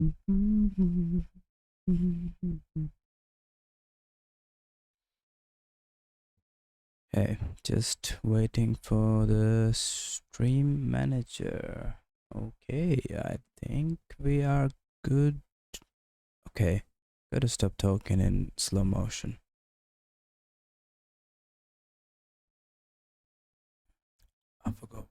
Hey, just waiting for the stream manager. Okay, I think we are good. Okay, gotta stop talking in slow motion. I forgot.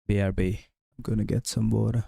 BRB. I'm gonna get some water.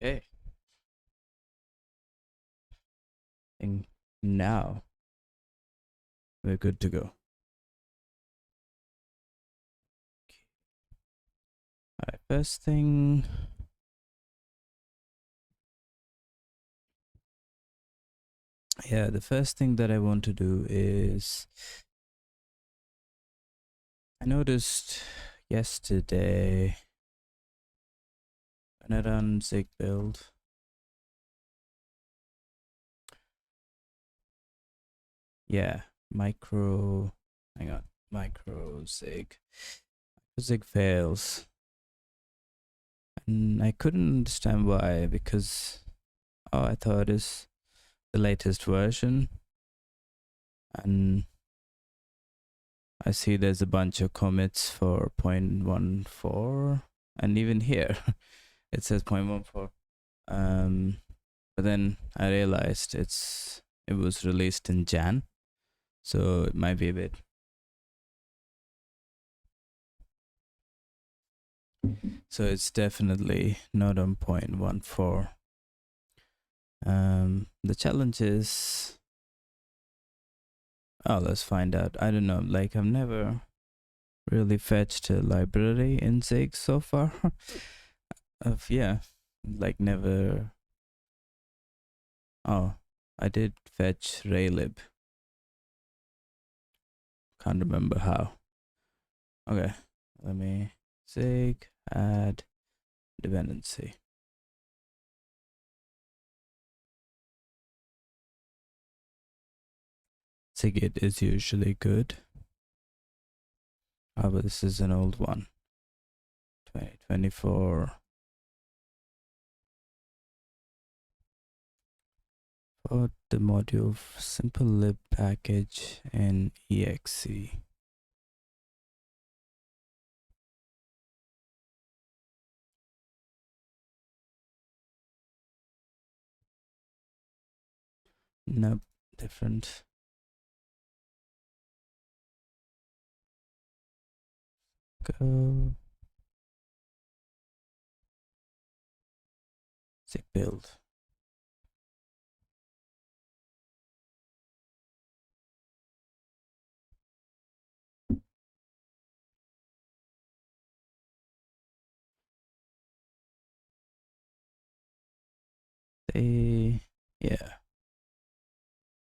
Okay. And now we're good to go. Alright, first thing. Yeah, the first thing that I want to do is I noticed yesterday when I run Zig build. Yeah, micro. Hang on, micro Zig. Zig fails, and I couldn't understand why because I thought it's the latest version, and I see there's a bunch of commits for 0.14, and even here it says 0.14. But then I realized it was released in Jan, so it might be a bit. So it's definitely not on 0.14. The challenge is, let's find out. I don't know, like I've never really fetched a library in Zig so far. Like never. Oh, I did fetch raylib. Can't remember how. Okay, let me Zig add dependency. Zigit is usually good. But this is an old one. 2024. For the module simple lib package and exe. Nope, different. Go zip build. Yeah,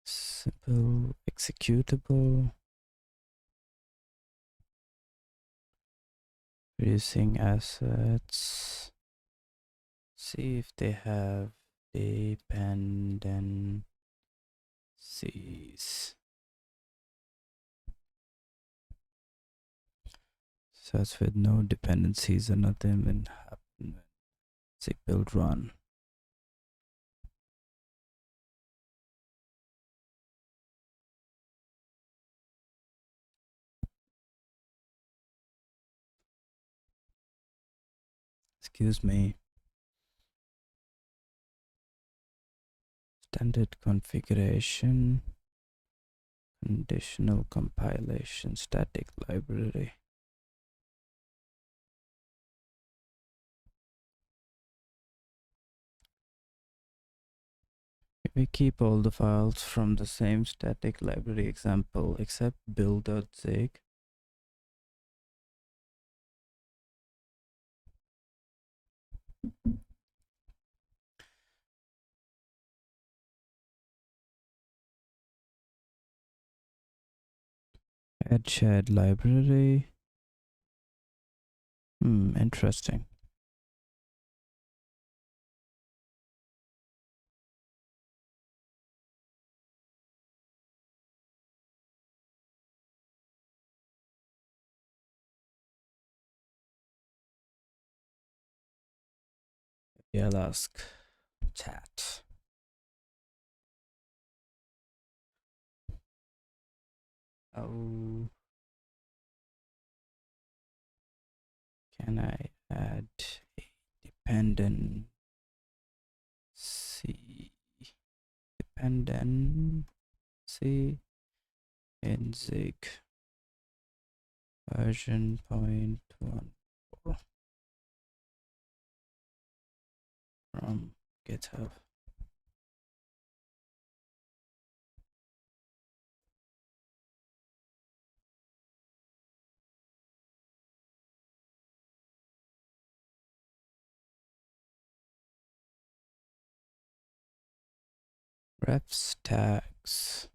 simple executable, producing assets. See if they have dependencies. So that's with no dependencies or nothing will happen. Zip build run. Excuse me. Standard configuration, conditional compilation, static library. We keep all the files from the same static library example except build.zig. Add shared library. Interesting. Yeah, I'll ask chat. How can I add a dependency in Zig version 0.14 from GitHub? Refs tags.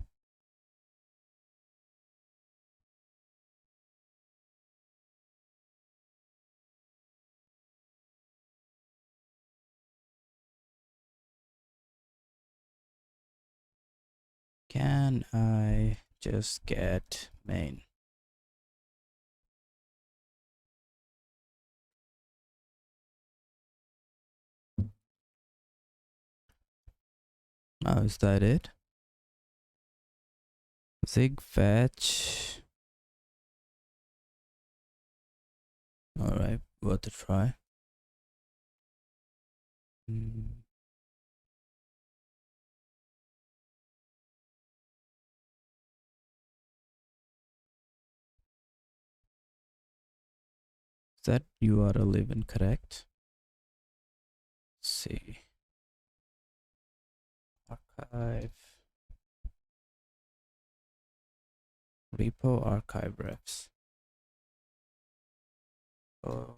Can I just get main? Oh, is that it? Zig fetch. Alright, worth a try. Is that URL even correct? Let's see. Archive. Repo archive refs. Oh,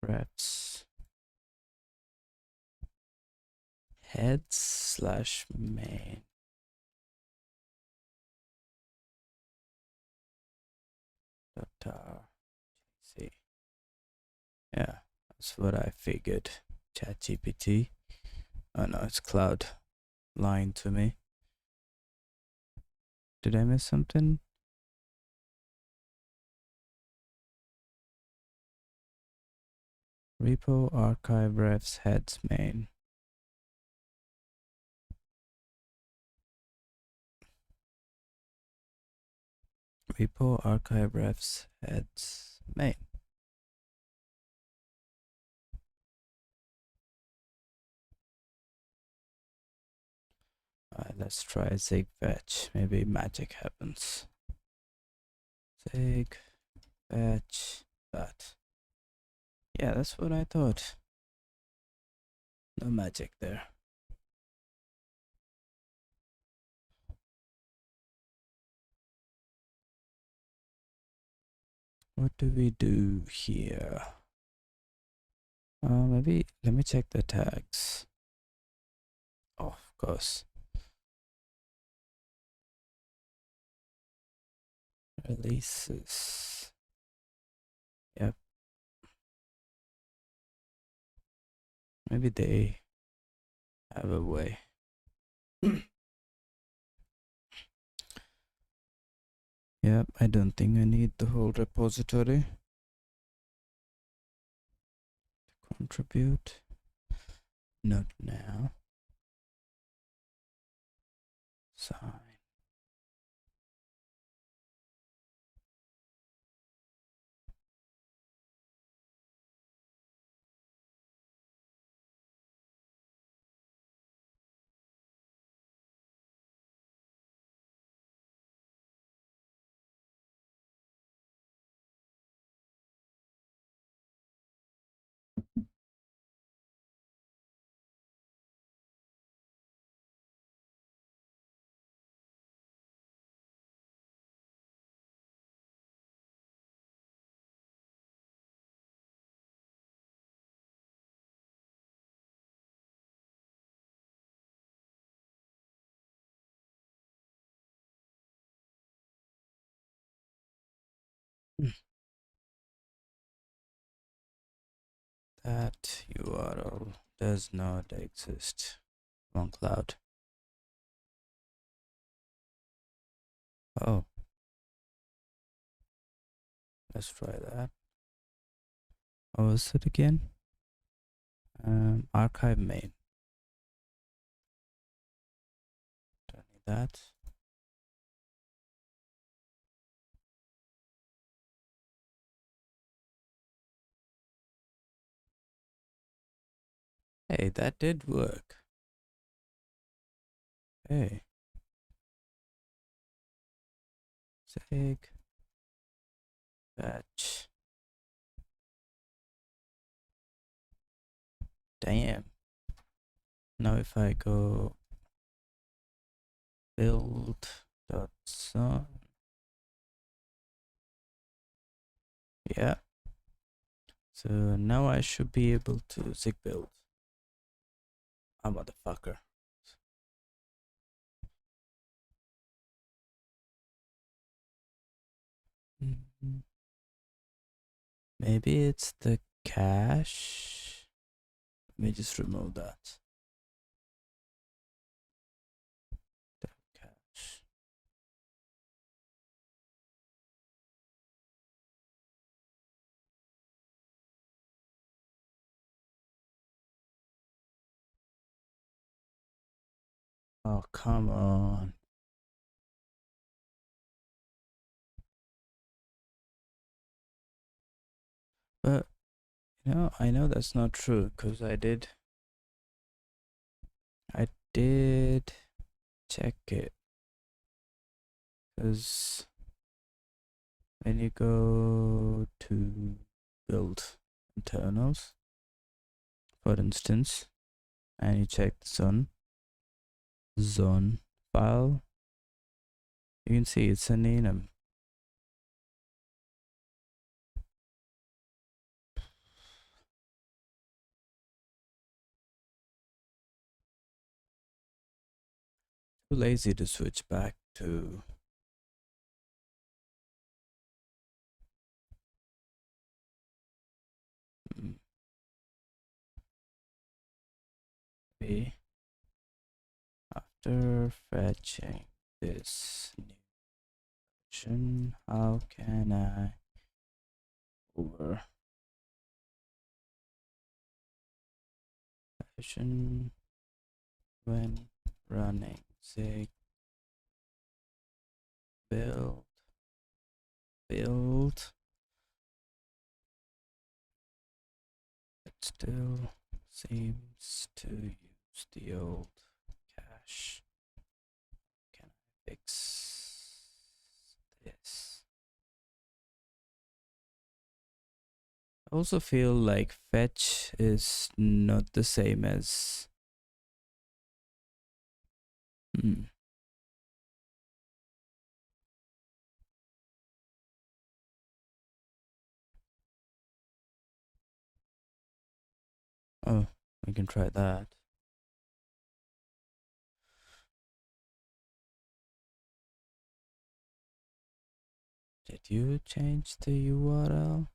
refs. Heads/main. .c. Yeah, that's what I figured. ChatGPT. Oh no, it's Cloud lying to me. Did I miss something? Repo archive refs heads main. Repo archive refs heads main. let's try zig fetch. Maybe magic happens. Zig fetch that. Yeah, that's what I thought. No magic there. What do we do here? Maybe let me check the tags. Oh, of course. Releases. Yep. Maybe they have a way. Yep, I don't think I need the whole repository. Contribute. Not now. Sign. That URL does not exist on cloud. Oh, let's try that. What was it again? Archive main. Don't need that. Hey, that did work. Hey. Zig fetch. Damn. Now if I go build.son. Yeah. So now I should be able to zig build. Ah, motherfucker. Maybe it's the cache. Let me just remove that. The cache. Oh, come on. But, you know, I know that's not true because I did check it. Because when you go to build internals, for instance, and you check the zone file, you can see it's an enum. Too lazy to switch back to B. After fetching this new version, how can I over version when running zig build it still seems to use the old cache. fix this. I also feel like fetch is not the same as Oh, we can try that. Did you change the URL?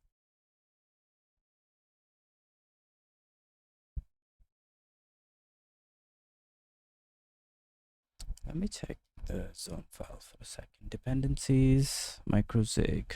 Let me check the zone file for a second. Dependencies, microzig.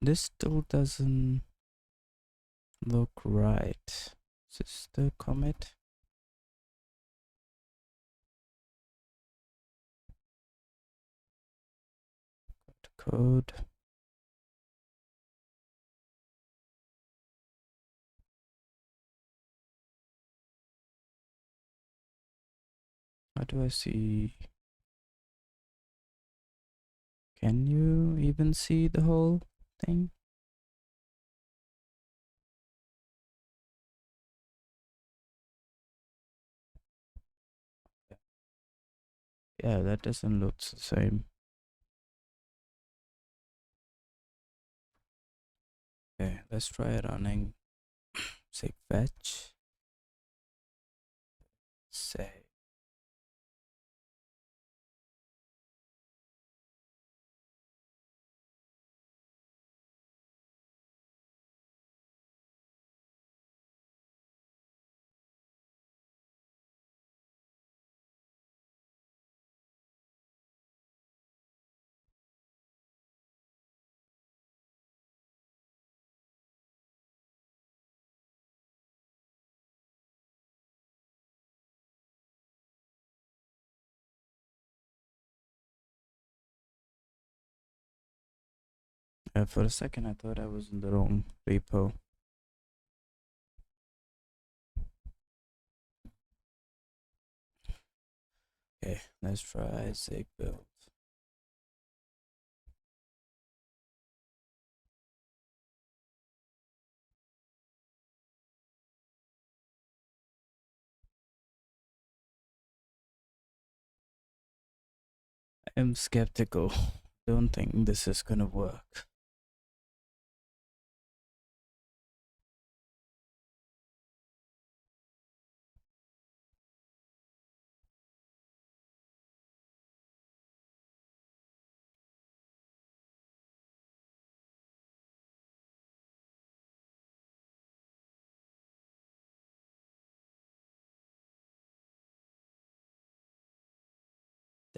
This still doesn't look right. Is this the commit? Go to code. How do I see? Can you even see the whole thing? Yeah, that doesn't look the same. Okay, let's try running sig fetch. Say for a second I thought I was in the wrong repo. Okay, let's try sig build. I'm skeptical. Don't think this is gonna work.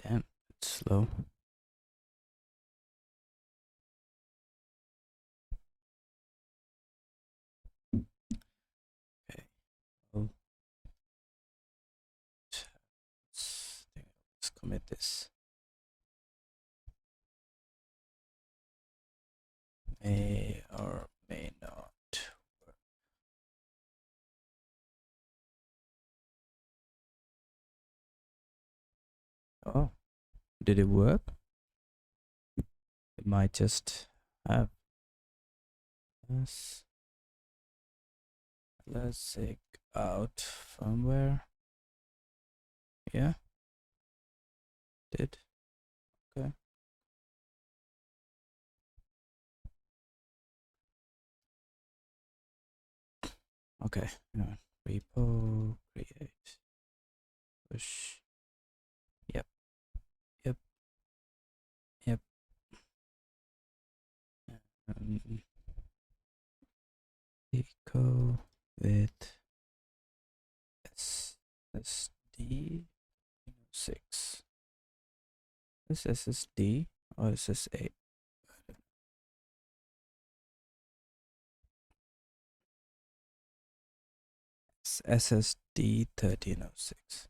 Damn, it's slow. Okay, well, let's commit this. May or may not work. Oh, did it work? It might just have. Let's sig out firmware. Yeah, did. Okay. Okay. Repo create push. Yep. Yep. Yep. Eco with SSD6. Is SSD or SSA? It's SSD1306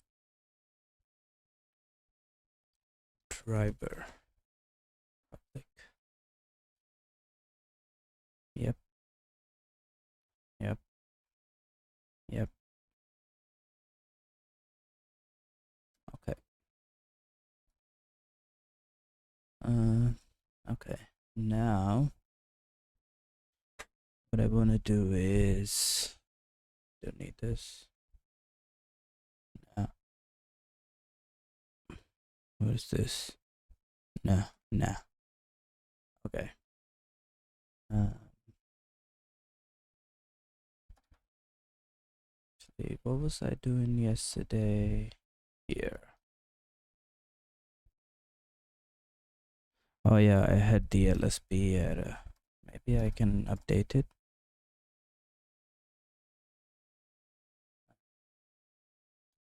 driver public. Yep, yep, yep. Okay. Okay. Now, what I want to do is, don't need this. What is this? Nah. Okay. Actually, what was I doing yesterday? Here. Oh yeah, I had the LSB error. Maybe I can update it.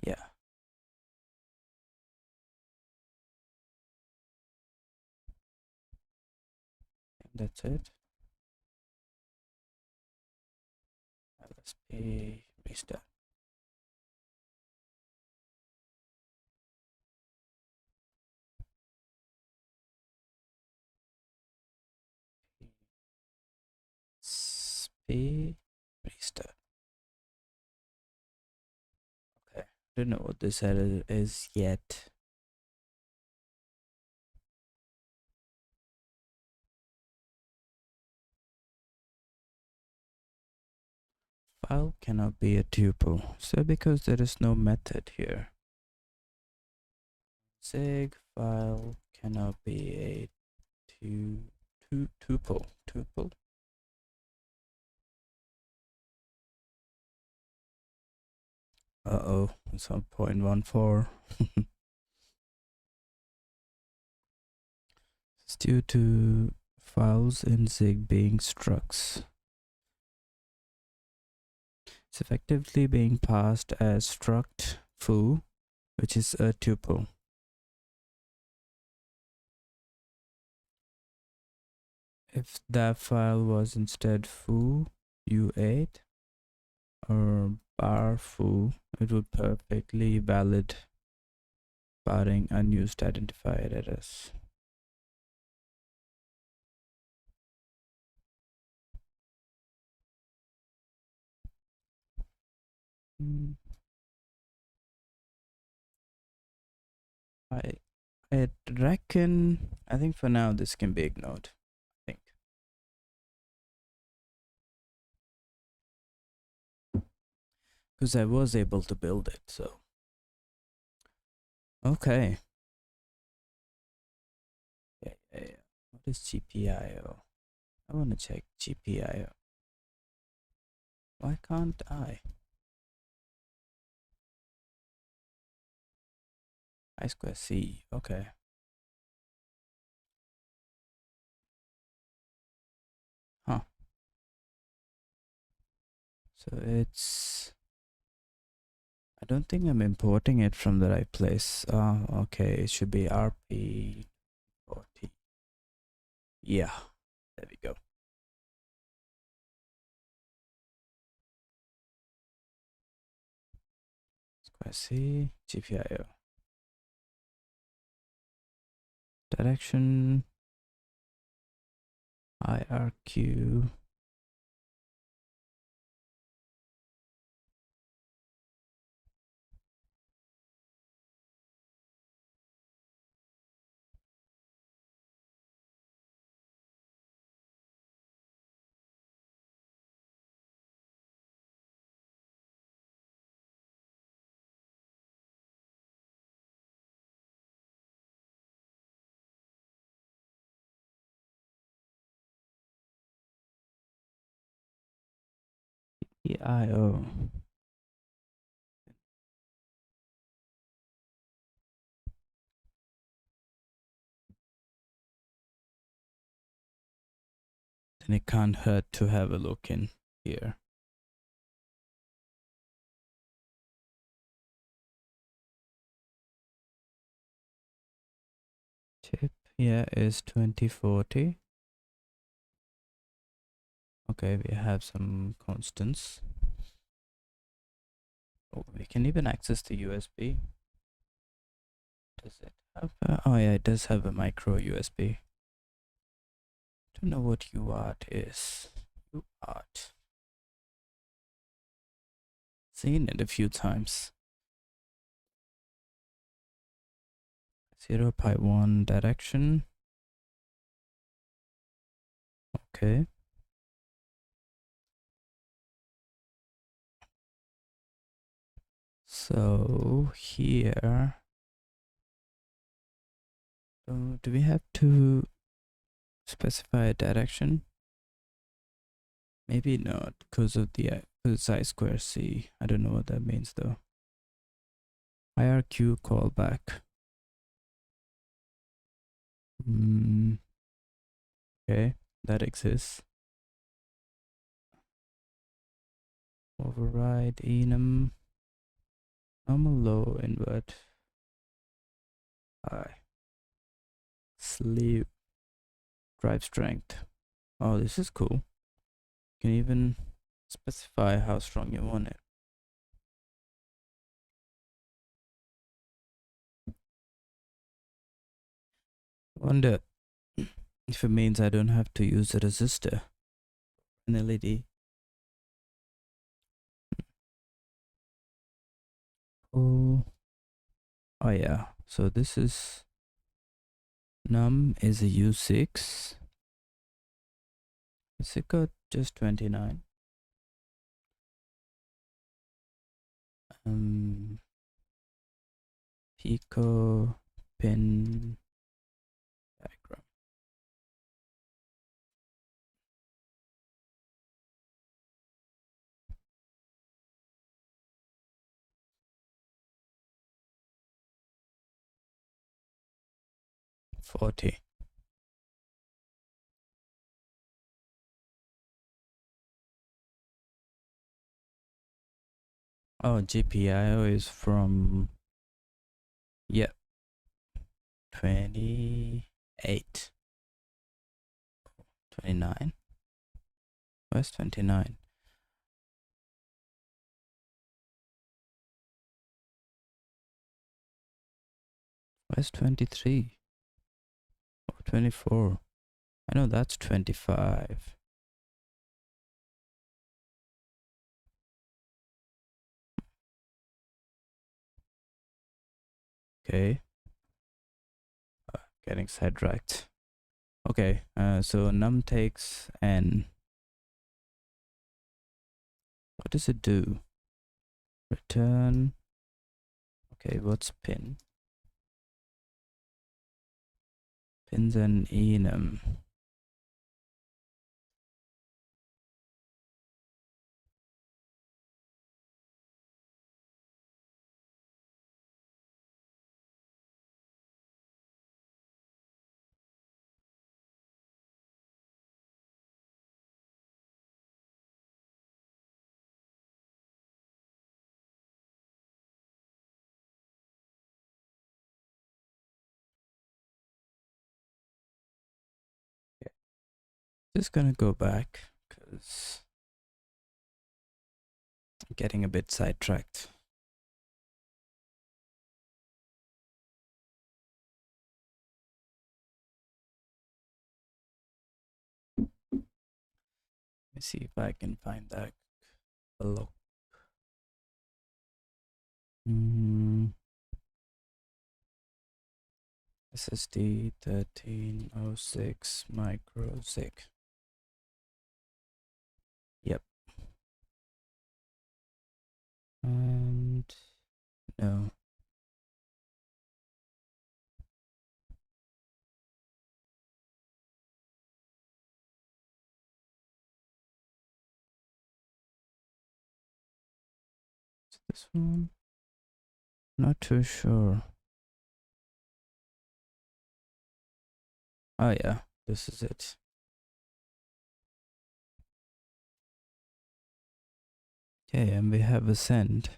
Yeah. That's it. LSB restart. SP restart. Okay. I don't know what this error is yet. File cannot be a tuple. So because there is no method here. Sig file cannot be a tuple. Tuple? Uh-oh, it's on 0.14. It's due to files in Zig being structs. It's effectively being passed as struct foo, which is a tuple. If that file was instead foo u8 or bar foo, it would perfectly valid barring unused identifier errors. I reckon, I think for now this can be ignored. I think. Because I was able to build it, so. Okay. Yeah. What is GPIO? I want to check GPIO. Why can't I? I square C. Okay. Huh. So it's. I don't think I'm importing it from the right place. Okay. It should be RP40. Yeah. There we go. Square C. GPIO. Direction. IRQ. EIO. Then it can't hurt to have a look in here. Tip here is 2040. Okay, we have some constants. Oh, we can even access the USB. Does it have oh yeah, it does have a micro USB. Don't know what UART is. UART. Seen it a few times. 0.1 direction. Okay. So here, do we have to specify a direction? Maybe not, because of the it's I square C. I don't know what that means though. IRQ callback. Okay, that exists. Override enum. Normal low invert. High. Sleeve. Drive strength. Oh, this is cool. You can even specify how strong you want it. Wonder if it means I don't have to use a resistor. An LED. Oh yeah. So this is num is a U6. Is it got just 29? Pico pin diagram. $40. Oh, GPIO is from, yeah, 28. 29. Where's 29? Where's 23? Oh, 24. I know that's 25. Okay. Getting sidetracked. Okay, so num takes n. What does it do? Return. Okay, what's pin? Pins and enum. Just gonna go back because I'm getting a bit sidetracked. Let me see if I can find that below. SSD1306 micro zig. Yep. And no. Is this one? Not too sure. Oh yeah, this is it. Okay, and we have a send.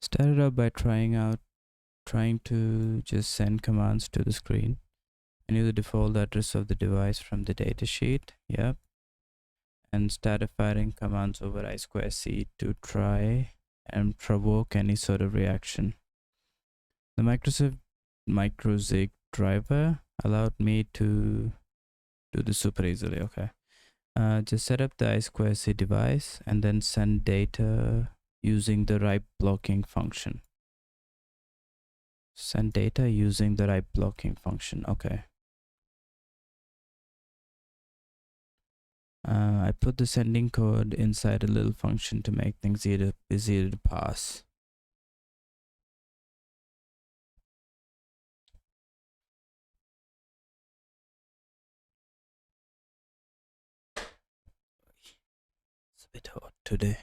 Started out by trying to just send commands to the screen. I knew the default address of the device from the datasheet. Yep. And started firing commands over I2C to try and provoke any sort of reaction. The microzig driver allowed me to do this super easily. Okay. Just set up the I2C device and then send data using the write blocking function. Send data using the write blocking function. Okay. I put the sending code inside a little function to make things easier to pass. It's a bit hot today.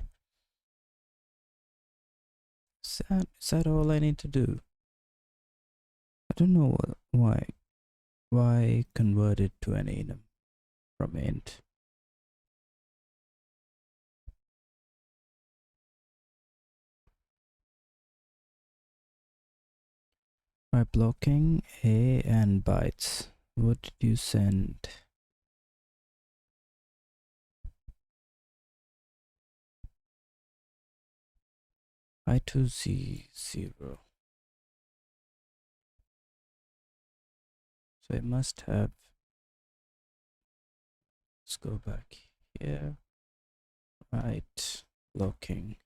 Is that all I need to do? I don't know why convert it to an enum from int. By blocking A and bytes. What did you send? I2Z0. So it must have. Let's go back here. Right, blocking.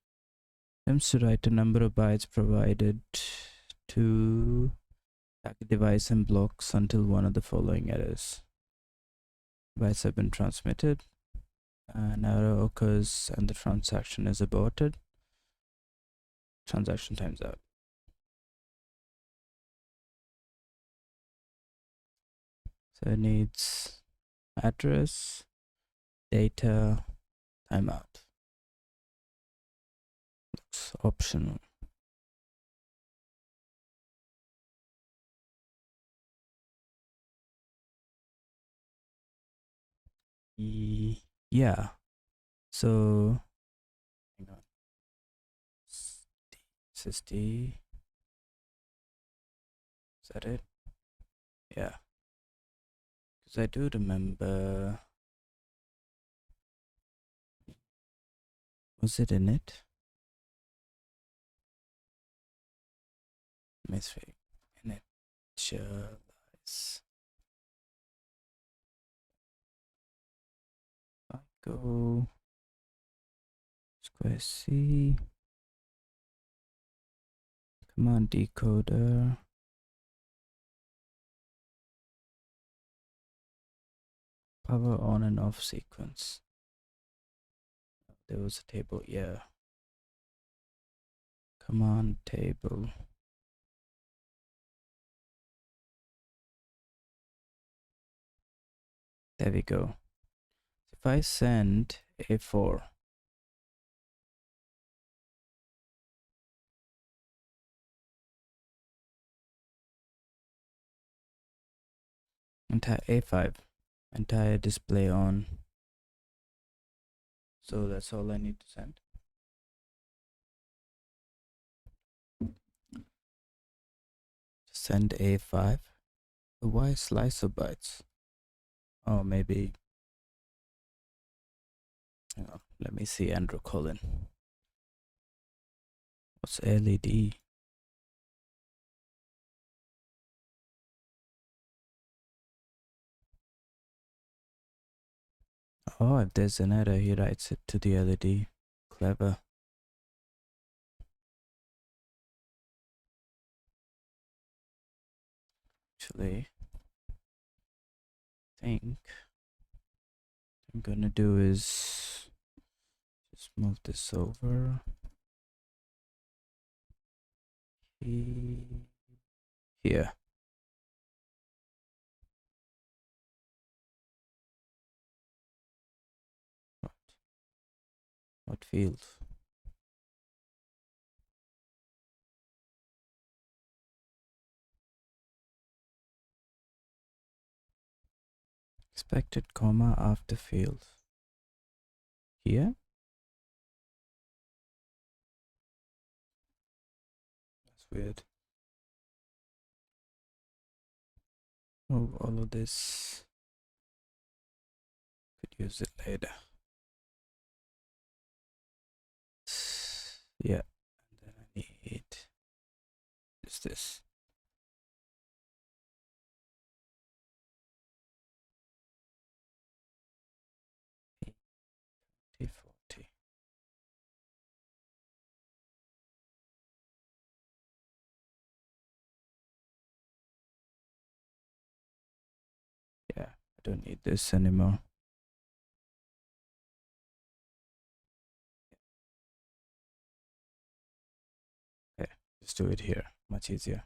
Attempts to write a number of bytes provided to target device and blocks until one of the following errors. Bytes have been transmitted. An error occurs and the transaction is aborted. Transaction times out. So it needs address, data, timeout. Looks optional. Yeah. So hang on. SSD. Is that it? Yeah. Because I do remember. Was it in it? Let me see. Initialize. I go square C. Command decoder. Power on and off sequence. There was a table, yeah. Command table. There we go. If I send A4, entire A5, entire display on. So that's all I need to send. Send A5. Why slice of bytes? Oh, maybe. Hang on, let me see Andrew Collin. What's LED? Oh, if there's an error, he writes it to the LED. Clever. Actually, I think what I'm gonna do is just move this over here. What field? Expected comma after field. Here? weird. Oh, all of this. Could use it later. Yeah. And then I need this. T40. Yeah, I don't need this anymore. Okay, just do it here. Much easier.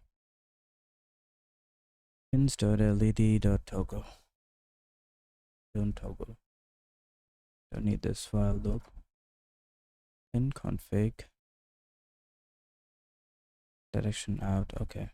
Pins.led.toggle. Don't toggle. Don't need this file though. In config. Direction out. Okay.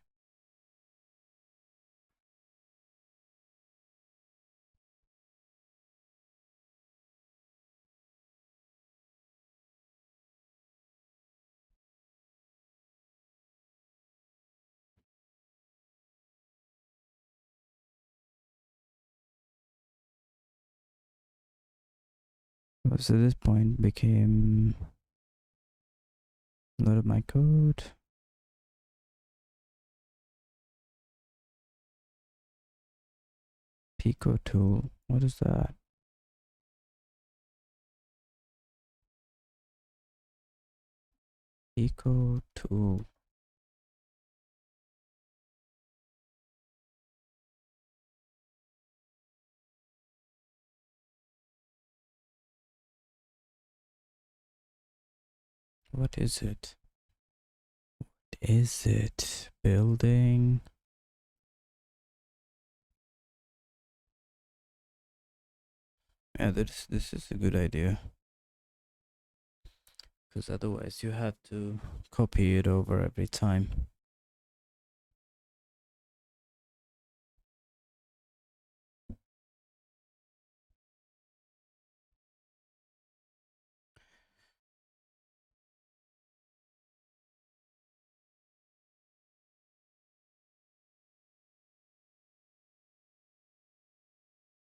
So this point became a lot of my code. Pico tool. What is that? Pico tool. What is it? What is it? Building. Yeah, this is a good idea. Because otherwise you have to copy it over every time.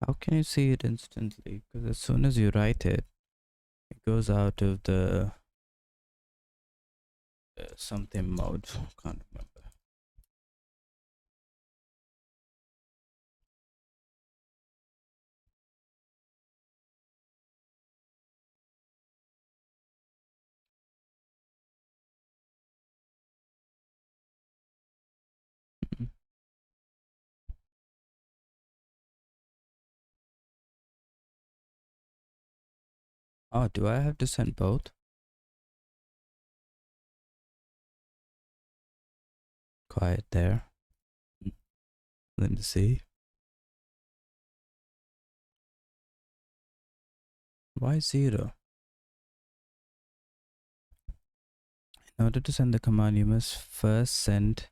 How can you see it instantly? Because as soon as you write it, it goes out of the something mode. Can't remember. Mhm. Oh, do I have to send both? Quiet there. Let me see. Why 0? In order to send the command, you must first send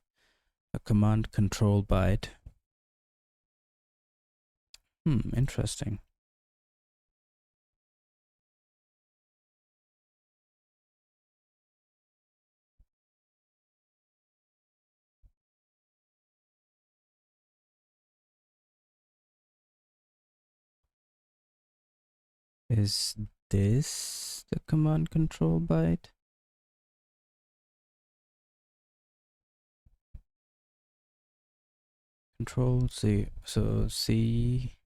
a command control byte. Interesting. Is this the command control byte? Control C. So C.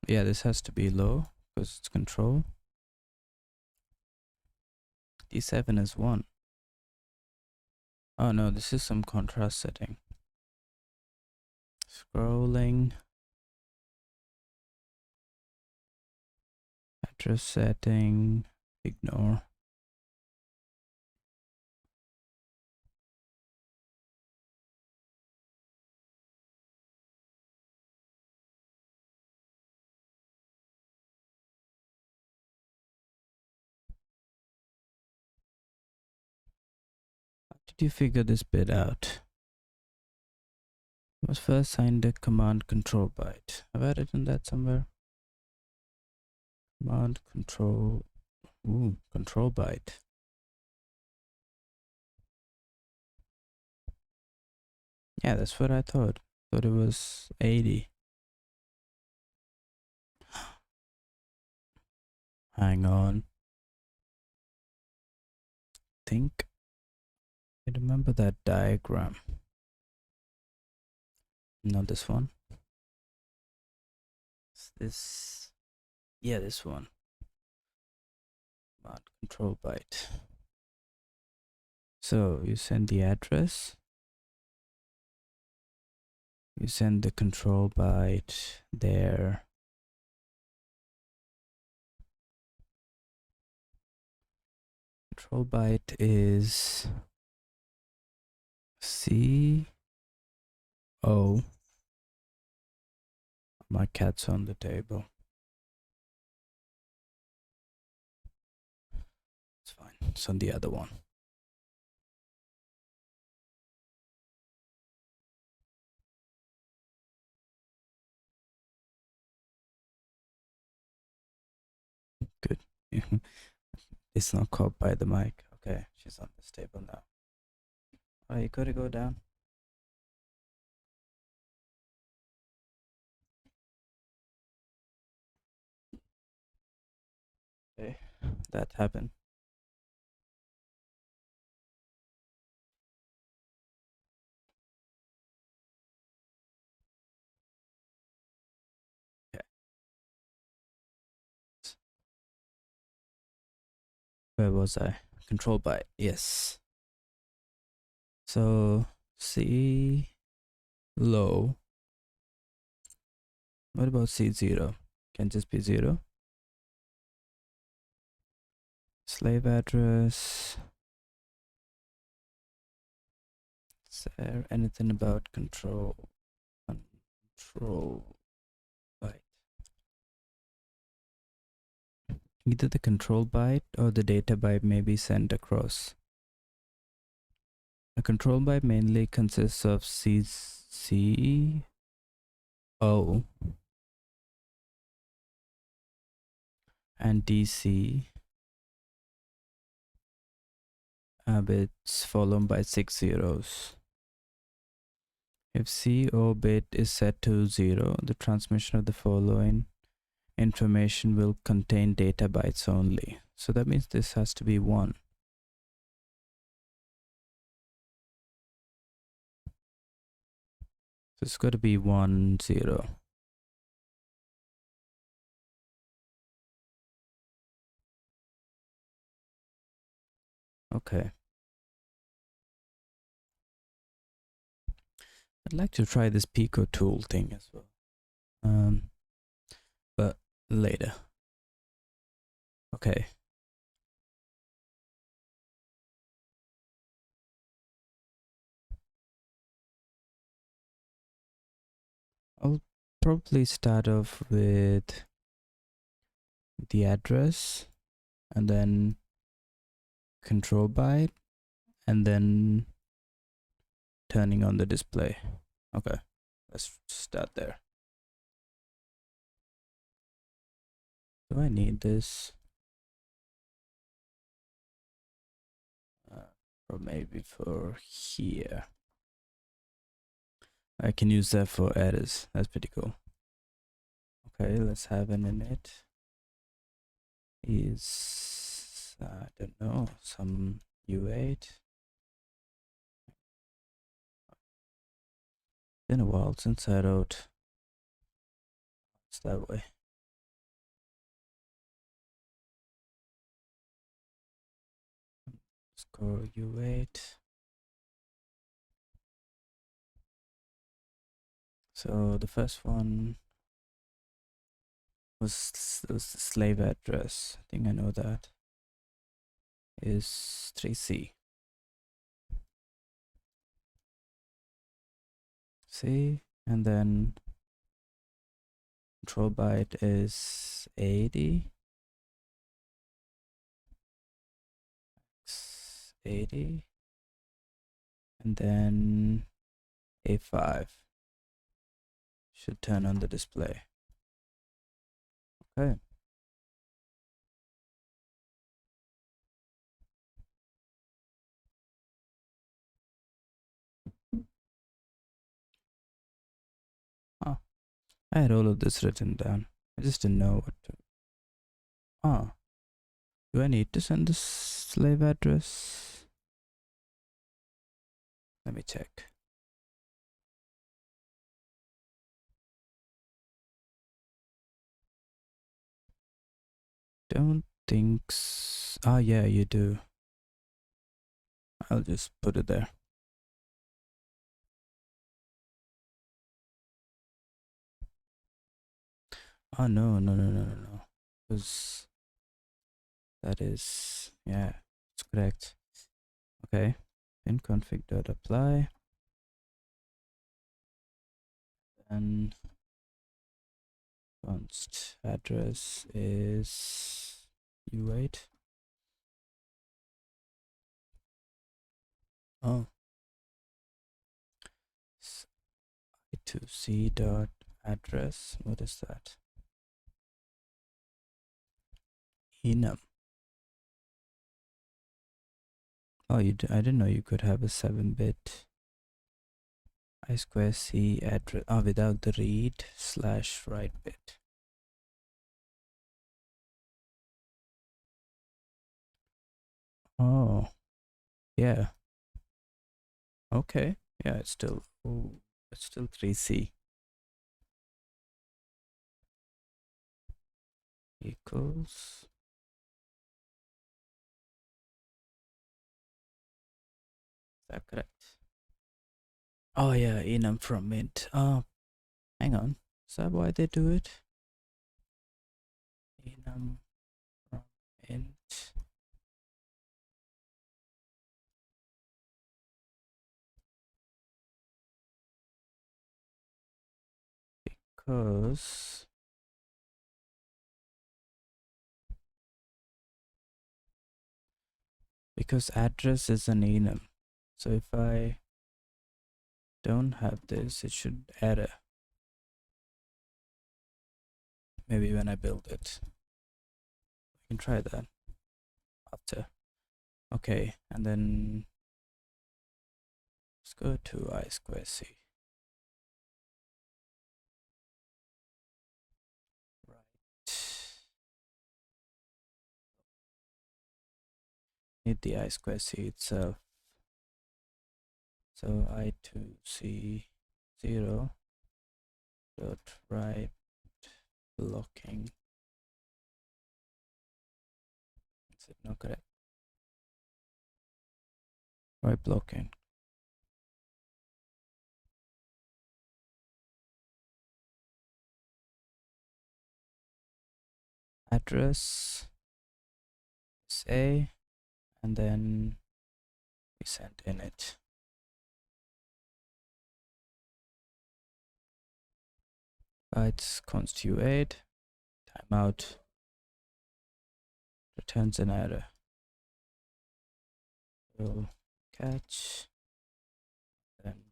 Yeah, this has to be low because it's control. D7 is 1. Oh no, this is some contrast setting. Scrolling. Address setting. Ignore. How did you figure this bit out? You must first sign the command control byte. Have I written that somewhere? Command control. Control byte. Yeah, that's what I thought. Thought it was 80. Hang on. Think I remember that diagram. Not this one. It's this. Yeah, this one. Mod control byte. So you send the address. You send the control byte there. Control byte is C O. My cat's on the table. It's fine. It's on the other one. Good. It's not caught by the mic. Okay, she's on this table now. Oh, you gotta go down. Okay, that happened. Okay. Where was I? Control byte. Yes. So C low. What about C0? Can just be 0. Slave address. Is there anything about control? Control byte. Either the control byte or the data byte may be sent across. A control byte mainly consists of CCO and DC bits followed by 6 zeros. If CO bit is set to 0, the transmission of the following information will contain data bytes only. So that means this has to be 1. So it's got to be 1 0. Okay. I'd like to try this Pico tool thing as well. But later. Okay. I'll probably start off with the address and then control byte and then turning on the display. Okay, let's start there. Do I need this? Or maybe for here. I can use that for editors. That's pretty cool. Okay, let's have an init. Is I don't know, some U8. Been a while since I wrote. It's that way. Score U8. So the first one was the slave address. I think I know that. Is 3C. C, and then control byte is 80. 80. And then A5 should turn on the display. Okay. I had all of this written down. I just didn't know what to. Ah, do I need to send the slave address? Let me check. Don't think. Ah, yeah, you do. I'll just put it there. Oh, no, no, no, no, no, no. Because that is, yeah, it's correct. Okay. In config.apply. And const address is U8. Oh. To C dot address. What is that? Enum. Oh, I didn't know you could have a 7-bit I2C address. Oh, without the read/write bit. Oh, yeah. Okay. Yeah, it's still. Oh, it's still 3C equals. Is that correct? Oh yeah, enum from int. Oh, hang on. Is that why they do it? Enum from int. Because address is an enum. So if I don't have this, it should error. Maybe when I build it. I can try that after. Okay, and then let's go to I2C. Right. Need the I2C itself. So I2C 0 dot write blocking. Is it not correct? Write blocking. Address is A, and then we send init. Bytes const u8 timeout returns an error. Will catch, then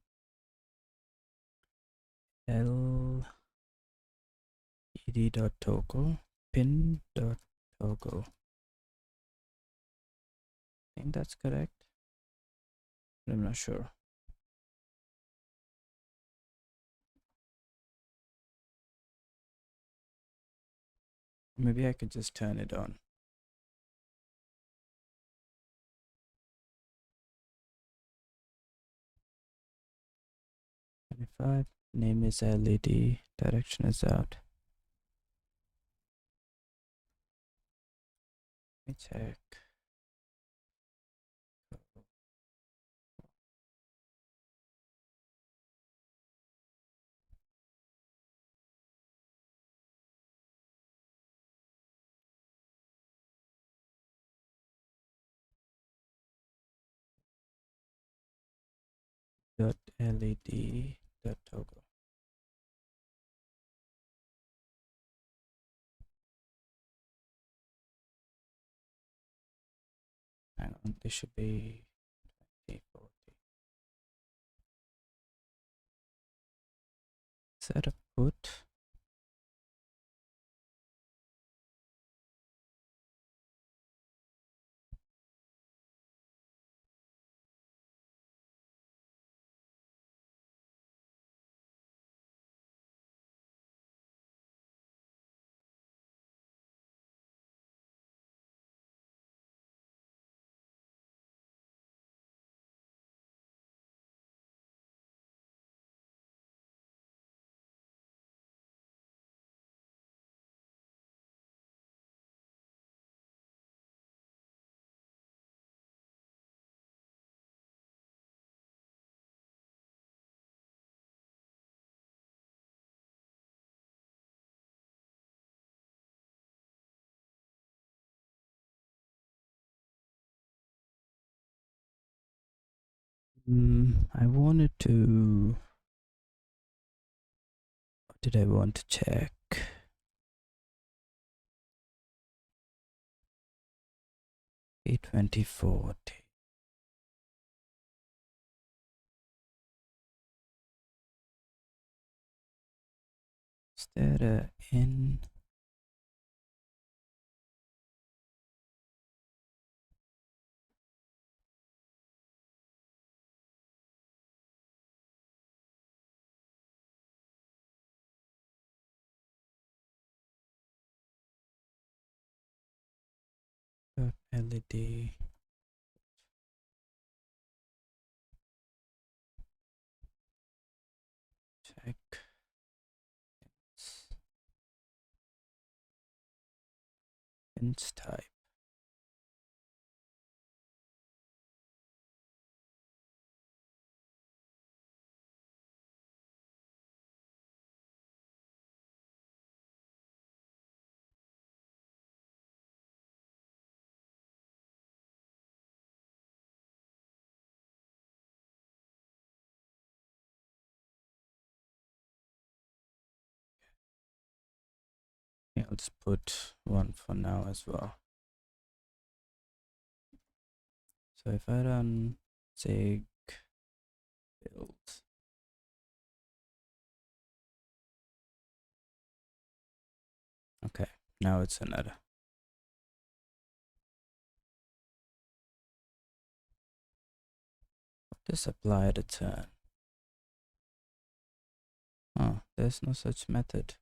led.toggle pin.toggle. I think that's correct, but I'm not sure. Maybe I could just turn it on. 25. Name is LED. Direction is out. Let me check. .led.toggle. Hang on, this should be 40. Set a put. I wanted to. What did I want to check? A2040. Is there a in? LED. Check. Ins type. Yeah, let's put one for now as well. So if I run zig build, okay, now it's an error. What is apply return? Oh, there's no such method.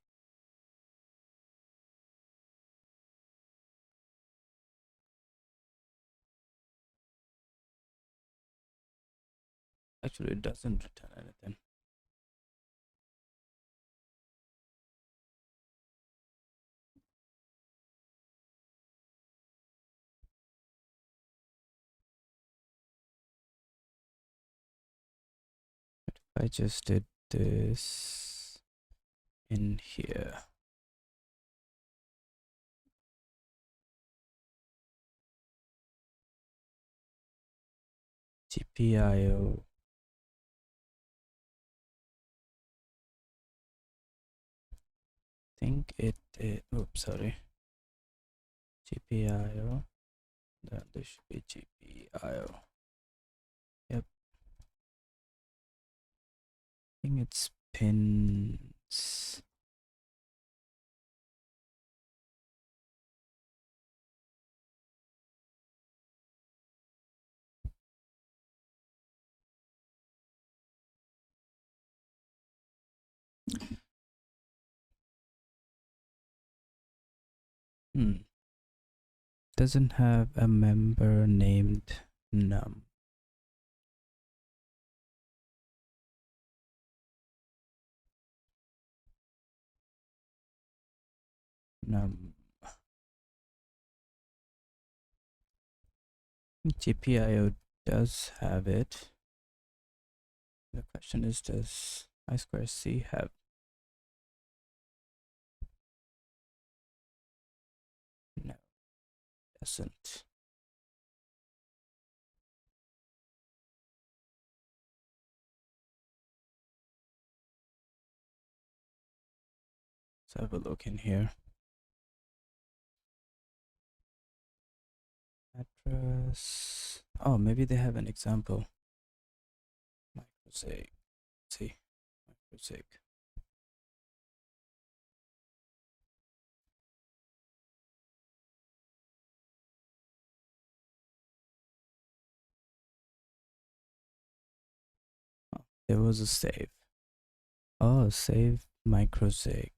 Actually, it doesn't return anything. I just did this in here. GPIO. Think it did. Oops, sorry. GPIO. Then this should be GPIO. Yep. I think it's pins. Doesn't have a member named num. Num. GPIO does have it. The question is, does I2C have? No, doesn't. Let's have a look in here. Address. Oh, maybe they have an example. Microsig. Let's see. Microsig. Oh, there was a save. Oh, save microsig.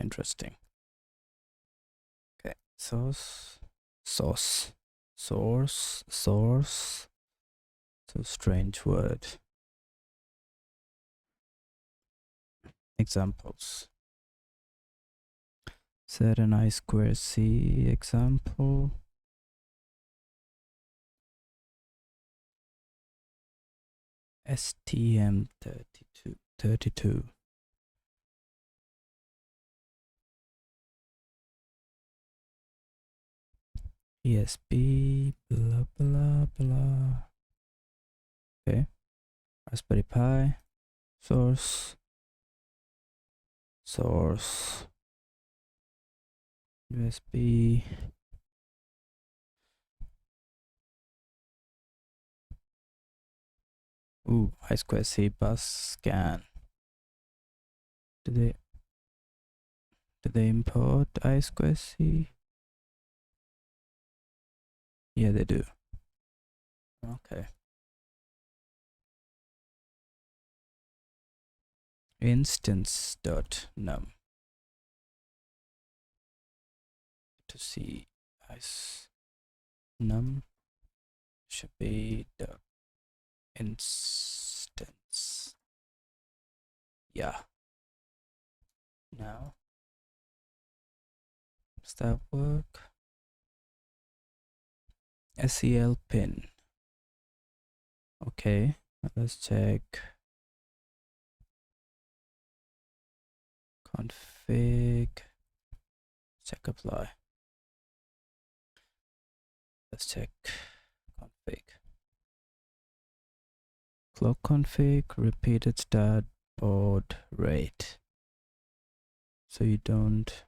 Interesting. Okay, source. Source. So strange word. Examples. Set an I2C example. STM32. ESP, blah, blah, blah. Raspberry Pi, source, USB. Ooh, I2C bus scan. Did they import I2C? Yeah, they do. Okay. Instance.num to see ice num should be the instance. Yeah. Now, does that work? SEL pin. Okay, let's check config. Check apply. Let's check config. Clock config, repeated start baud rate. So you don't.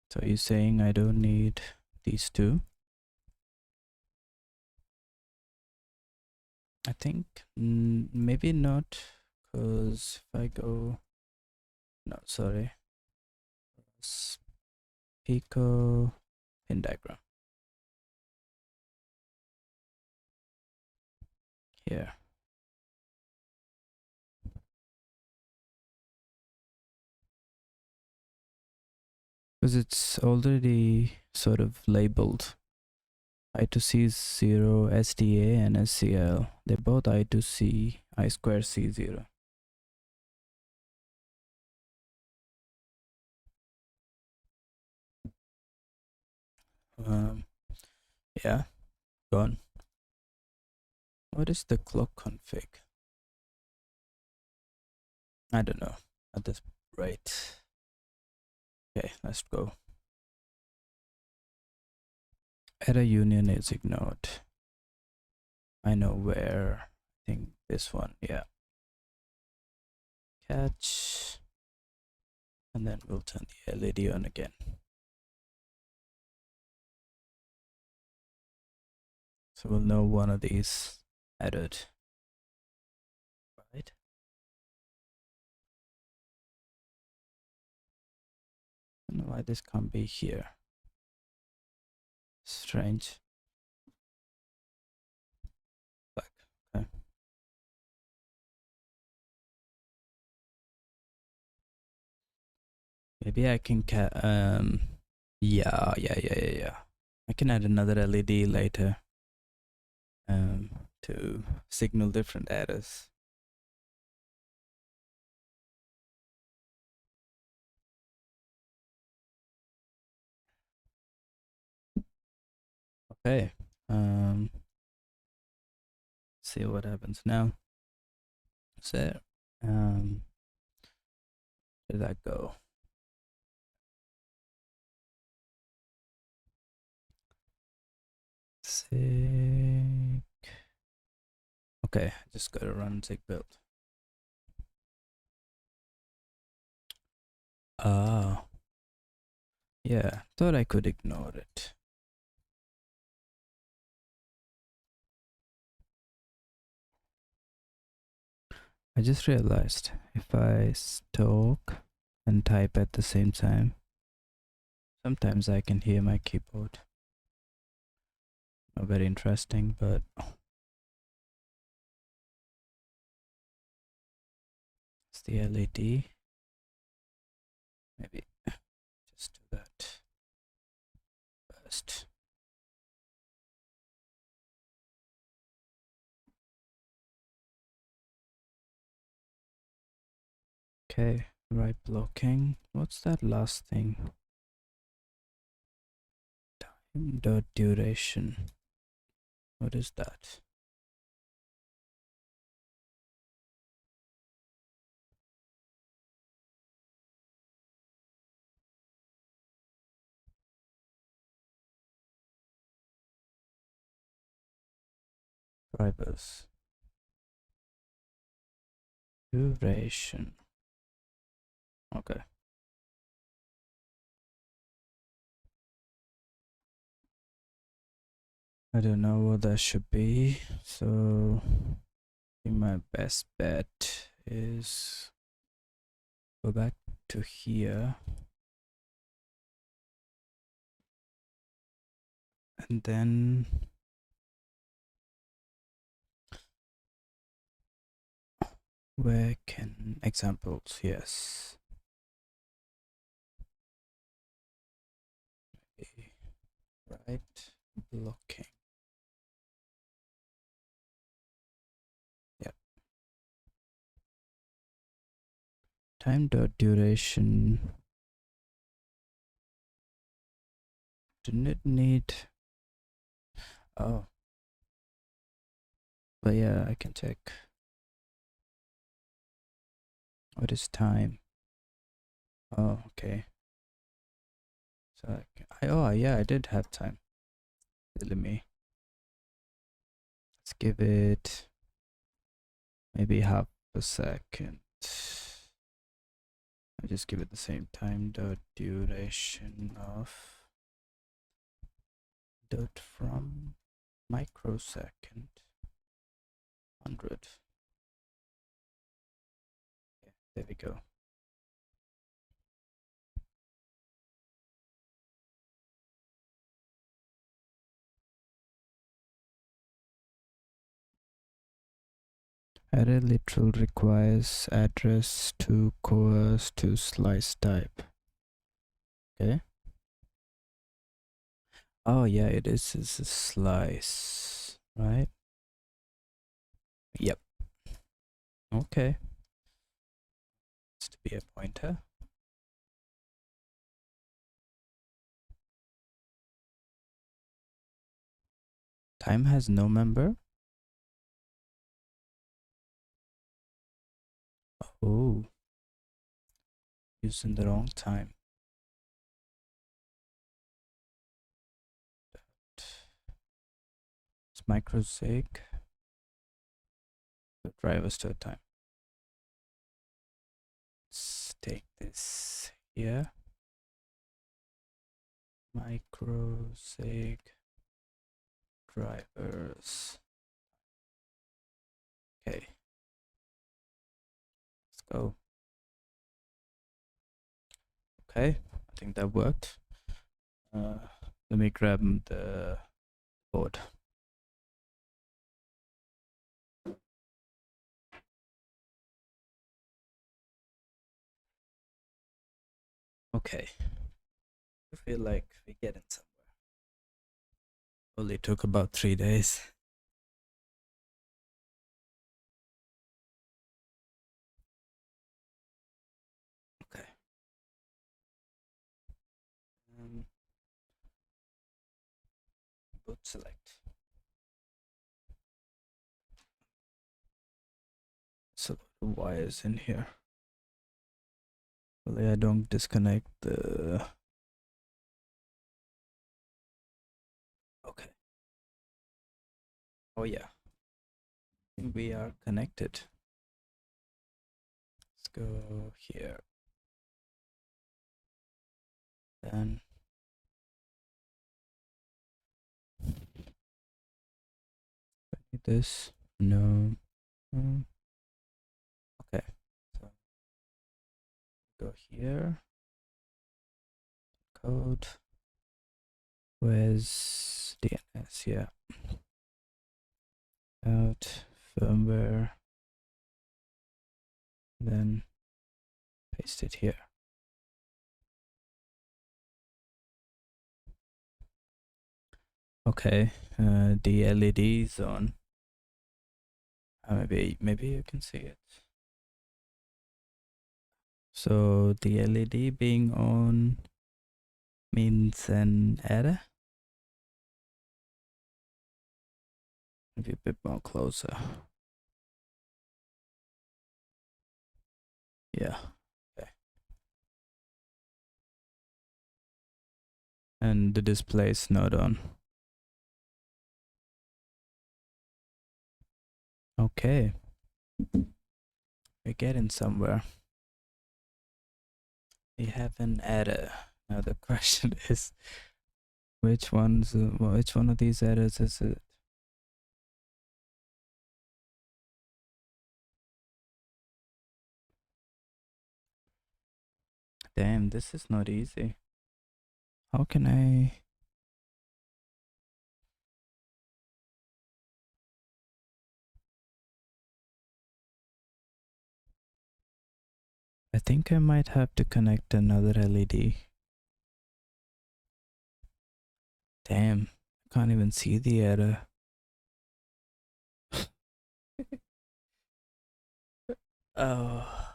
So you're saying I don't need these two? I think maybe not, because if I go, no, sorry, Pico pin diagram here. Because it's already sort of labeled I2C 0, SDA and SCL. They're both I2C, I2C0. Yeah, gone. What is the clock config? I don't know at this rate. Okay, let's go. Error union is ignored. I know where. I think this one, yeah. Catch. And then we'll turn the LED on again. So we'll know one of these added. Right? I don't know why this can't be here. Strange. Back. Okay. Maybe I can yeah. I can add another LED later to signal different errors. Okay. See what happens now. So where did that go? Sig. Okay, just gotta run zig build. Ah, yeah, thought I could ignore it. I just realized if I talk and type at the same time, sometimes I can hear my keyboard. Not very interesting, but it's the LED. Maybe just do that first. Okay, right blocking. What's that last thing? Time dot duration. What is that? Drivers. Duration. Okay. I don't know what that should be, so I think my best bet is go back to here and then where can examples? Yes. Right blocking. Yep. Time dot duration. Didn't it need? Oh, but yeah, I can check. What is time? Oh, okay. So oh yeah, I did have time. Silly me. Let's give it maybe half a second. I just give it the same time dot duration of dot from microsecond 100. Yeah, there we go. Array literal requires address to coerce to slice type. Okay. Oh yeah, it's a slice, right? Yep. Okay. It's to be a pointer. Time has no member. Oh, using the wrong time. It's microsig. The drivers to a time. Let's take this here. Microsig drivers. Okay. Let's go. Okay, I think that worked. Let me grab the board. Okay, I feel like we're getting somewhere. Only took about 3 days. Okay. Boot select. So the wires in here. Hopefully I don't disconnect the. Okay. Oh yeah. I think we are connected. Let's go here. Then this. No. Okay. So go here. Code. Where's DNS? Yeah. Out firmware. Then paste it here. Okay. The LED is on. Maybe you can see it. So the LED being on means an error. Maybe a bit more closer. Yeah. Okay. And the display is not on. Okay, we're getting somewhere. We have an error. Now the question is, which one of these errors is it? Damn, this is not easy. How can I think I might have to connect another LED. Damn, I can't even see the error. Oh,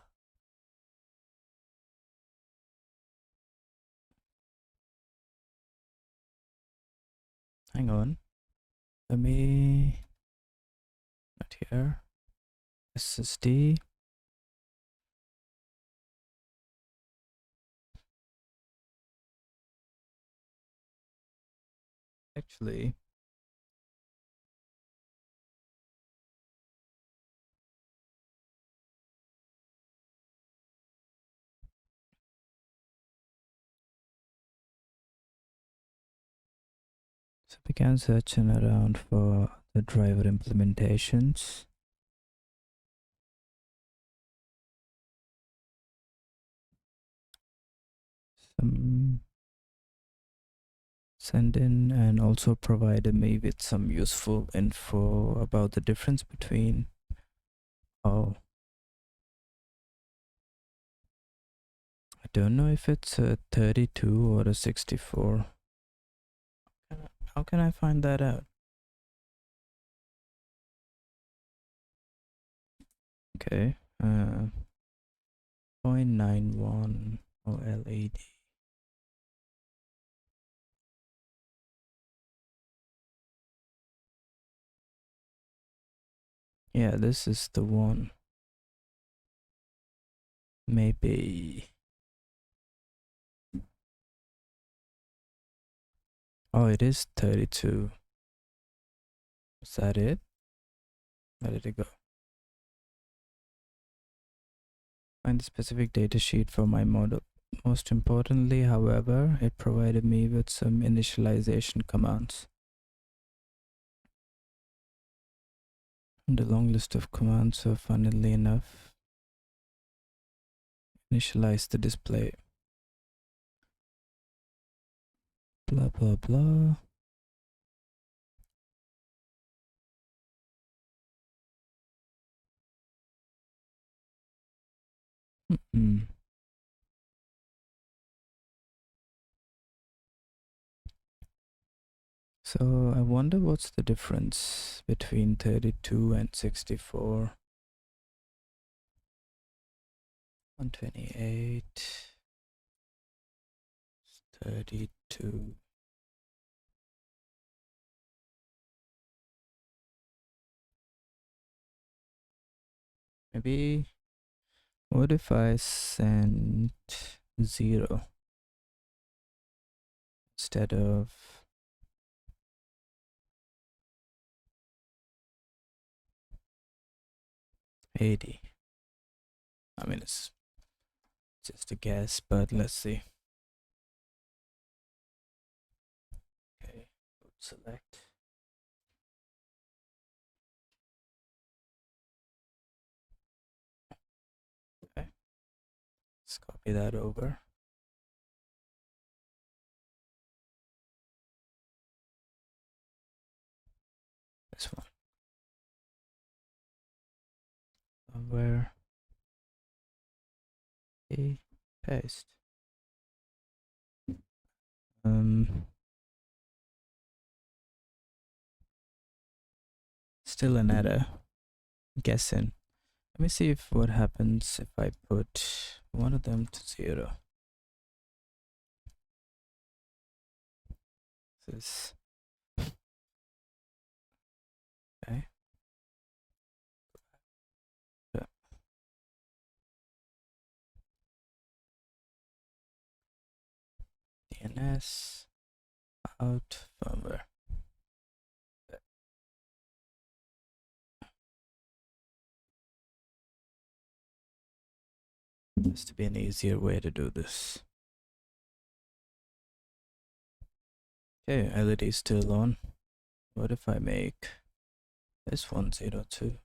hang on. Let me, not here. SSD. Actually, so I began searching around for the driver implementations. Some send in and also provided me with some useful info about the difference between, oh, I don't know if it's a 32 or a 64. How can I find that out? Okay, 0.91 OLED. Yeah, this is the one. Maybe. Oh, it is 32. Is that it? Where did it go? Find the specific datasheet for my model. Most importantly, however, it provided me with some initialization commands. And a long list of commands, so funnily enough, initialize the display. Blah, blah, blah. So I wonder what's the difference between 32 and 64. 128, 32. Maybe, what if I sent 0 instead of 80? I mean, it's just a guess, but let's see. Okay, select. Okay, let's copy that over. This one. Where? A paste. Still an error. Guessing. Let me see if what happens if I put one of them to 0. This is okay. DNS out firmware. has to be an easier way to do this. Okay, LED is still on. What if I make this 102?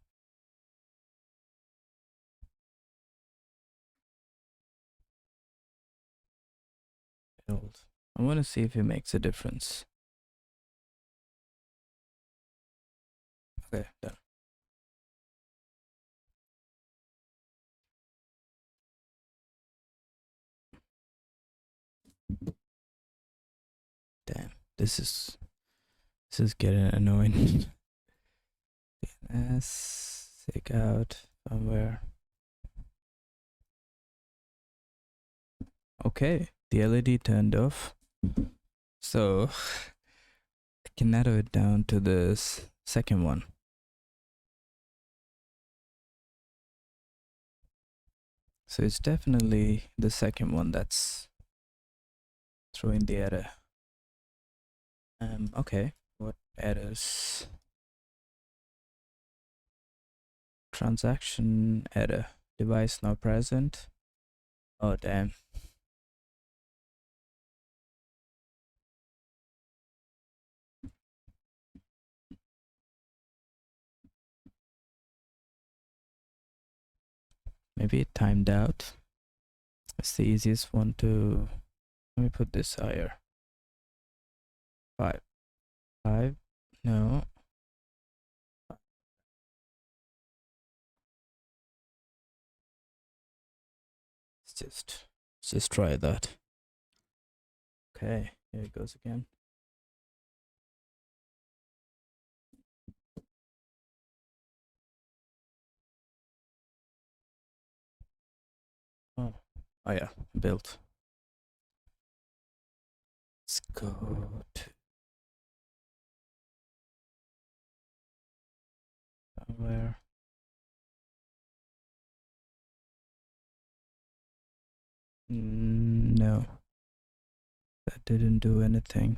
I want to see if it makes a difference. Okay, done. Damn, this is getting annoying. DNS, take out somewhere. Okay, the LED turned off. So I can narrow it down to this second one. So it's definitely the second one that's throwing the error. Okay, what errors? Transaction error. Device not present. Oh damn. Maybe it timed out. It's the easiest one to... Let me put this higher. 5. No. Let's just try that. Okay, here it goes again. Oh yeah, built. Let's go to somewhere. No, that didn't do anything.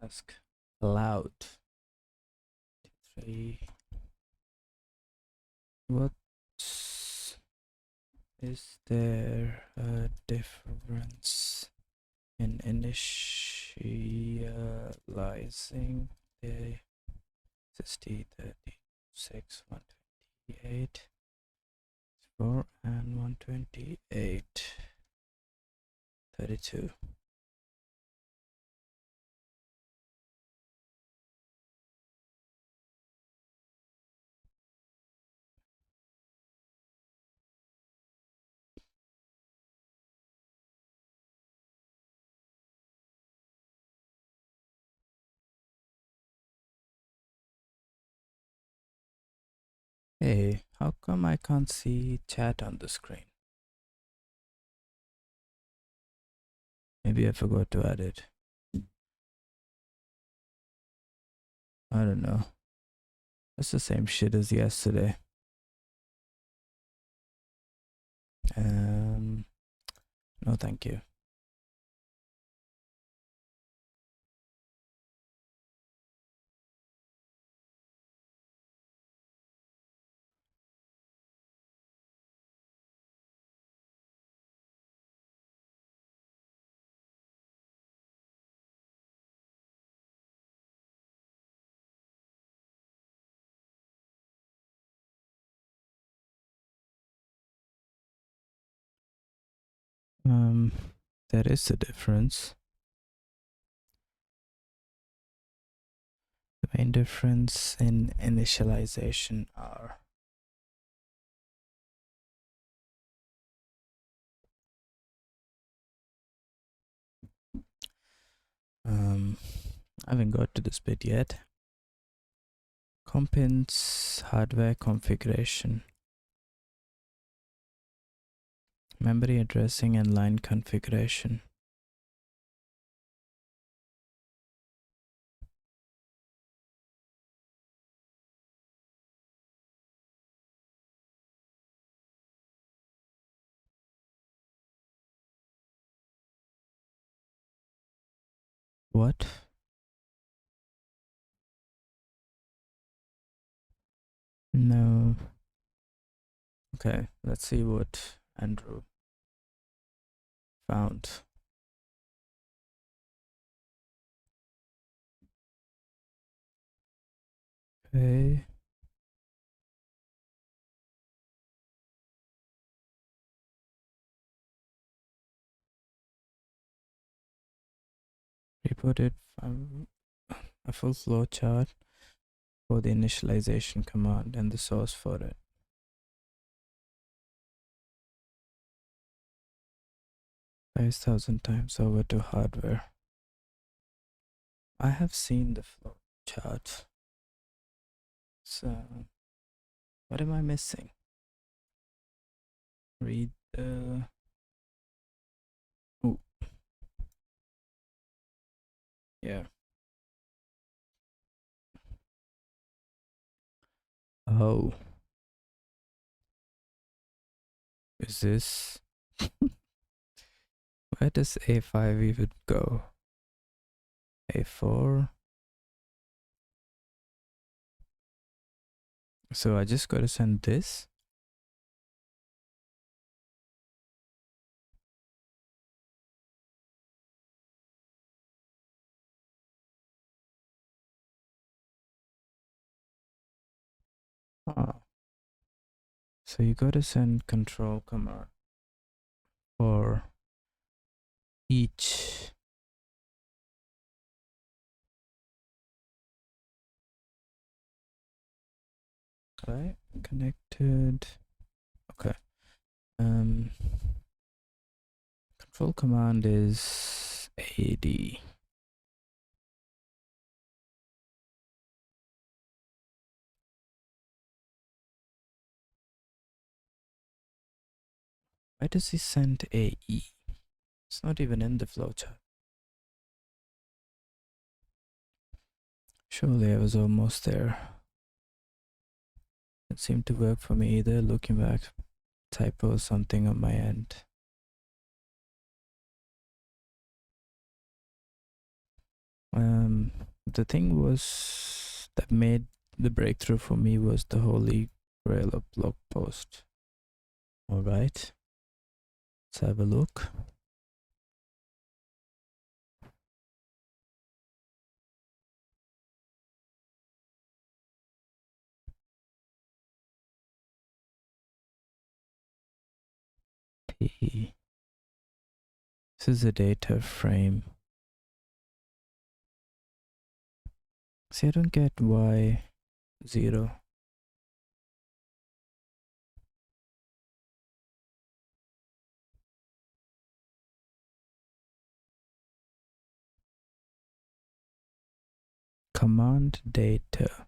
Ask loud. 3. What is there a difference in initializing the SSD1306 128 4 and 128 32? Hey, how come I can't see chat on the screen? Maybe I forgot to add it. I don't know. It's the same shit as yesterday. No thank you. There is a difference. The main difference in initialization are I haven't got to this bit yet. Components, hardware configuration, memory addressing and line configuration. What? No. Okay, let's see what Andrew found. Okay. Reported a full flow chart for the initialization command and the source for it. 5,000 times over to hardware. I have seen the flow chart. So, what am I missing? Read the. Ooh. Yeah. Oh. Is this. Where does A5 even go? A4. So I just gotta send this. So you gotta send control command for each. Right, connected. Okay. Control command is AD. Why does he send AE? It's not even in the flowchart. Surely I was almost there. It seemed to work for me either. Looking back, typo or something on my end. The thing was that made the breakthrough for me was the holy grail of blog post. All right, let's have a look. P. This is a data frame. See, I don't get why 0. Command data.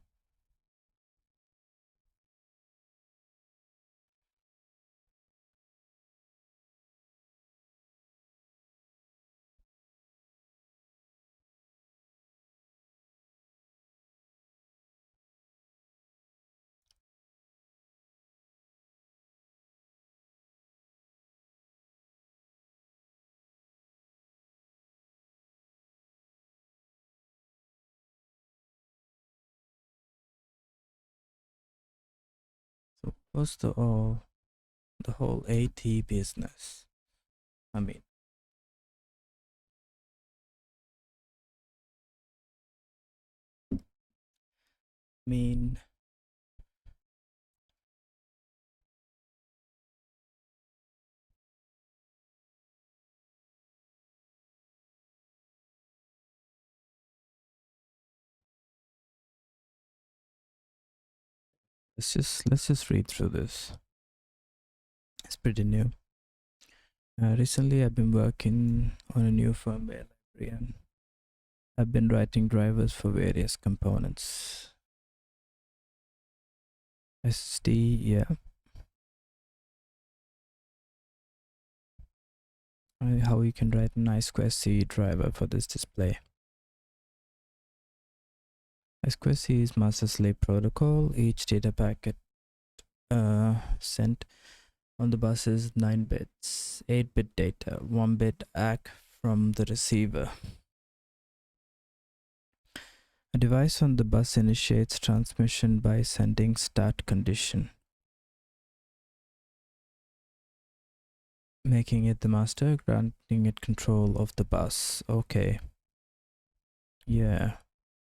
So what's the whole AT business? I mean, let's just read through this. It's pretty new. Recently, I've been working on a new firmware library and I've been writing drivers for various components. SSD, yeah. How you can write an I2C driver for this display. I2C is master slave protocol. Each data packet sent on the bus is 9 bits, 8-bit data, 1-bit ACK from the receiver. A device on the bus initiates transmission by sending start condition. making it the master, granting it control of the bus. Okay. Yeah,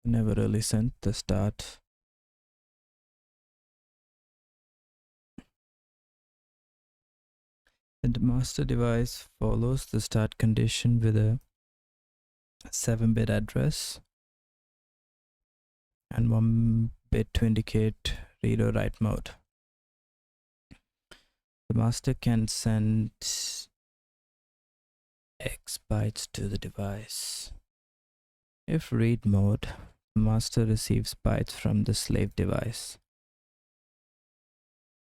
never really sent the start. And the master device follows the start condition with a 7-bit address and 1 bit to indicate read or write mode. The master can send X bytes to the device. If read mode, the master receives bytes from the slave device.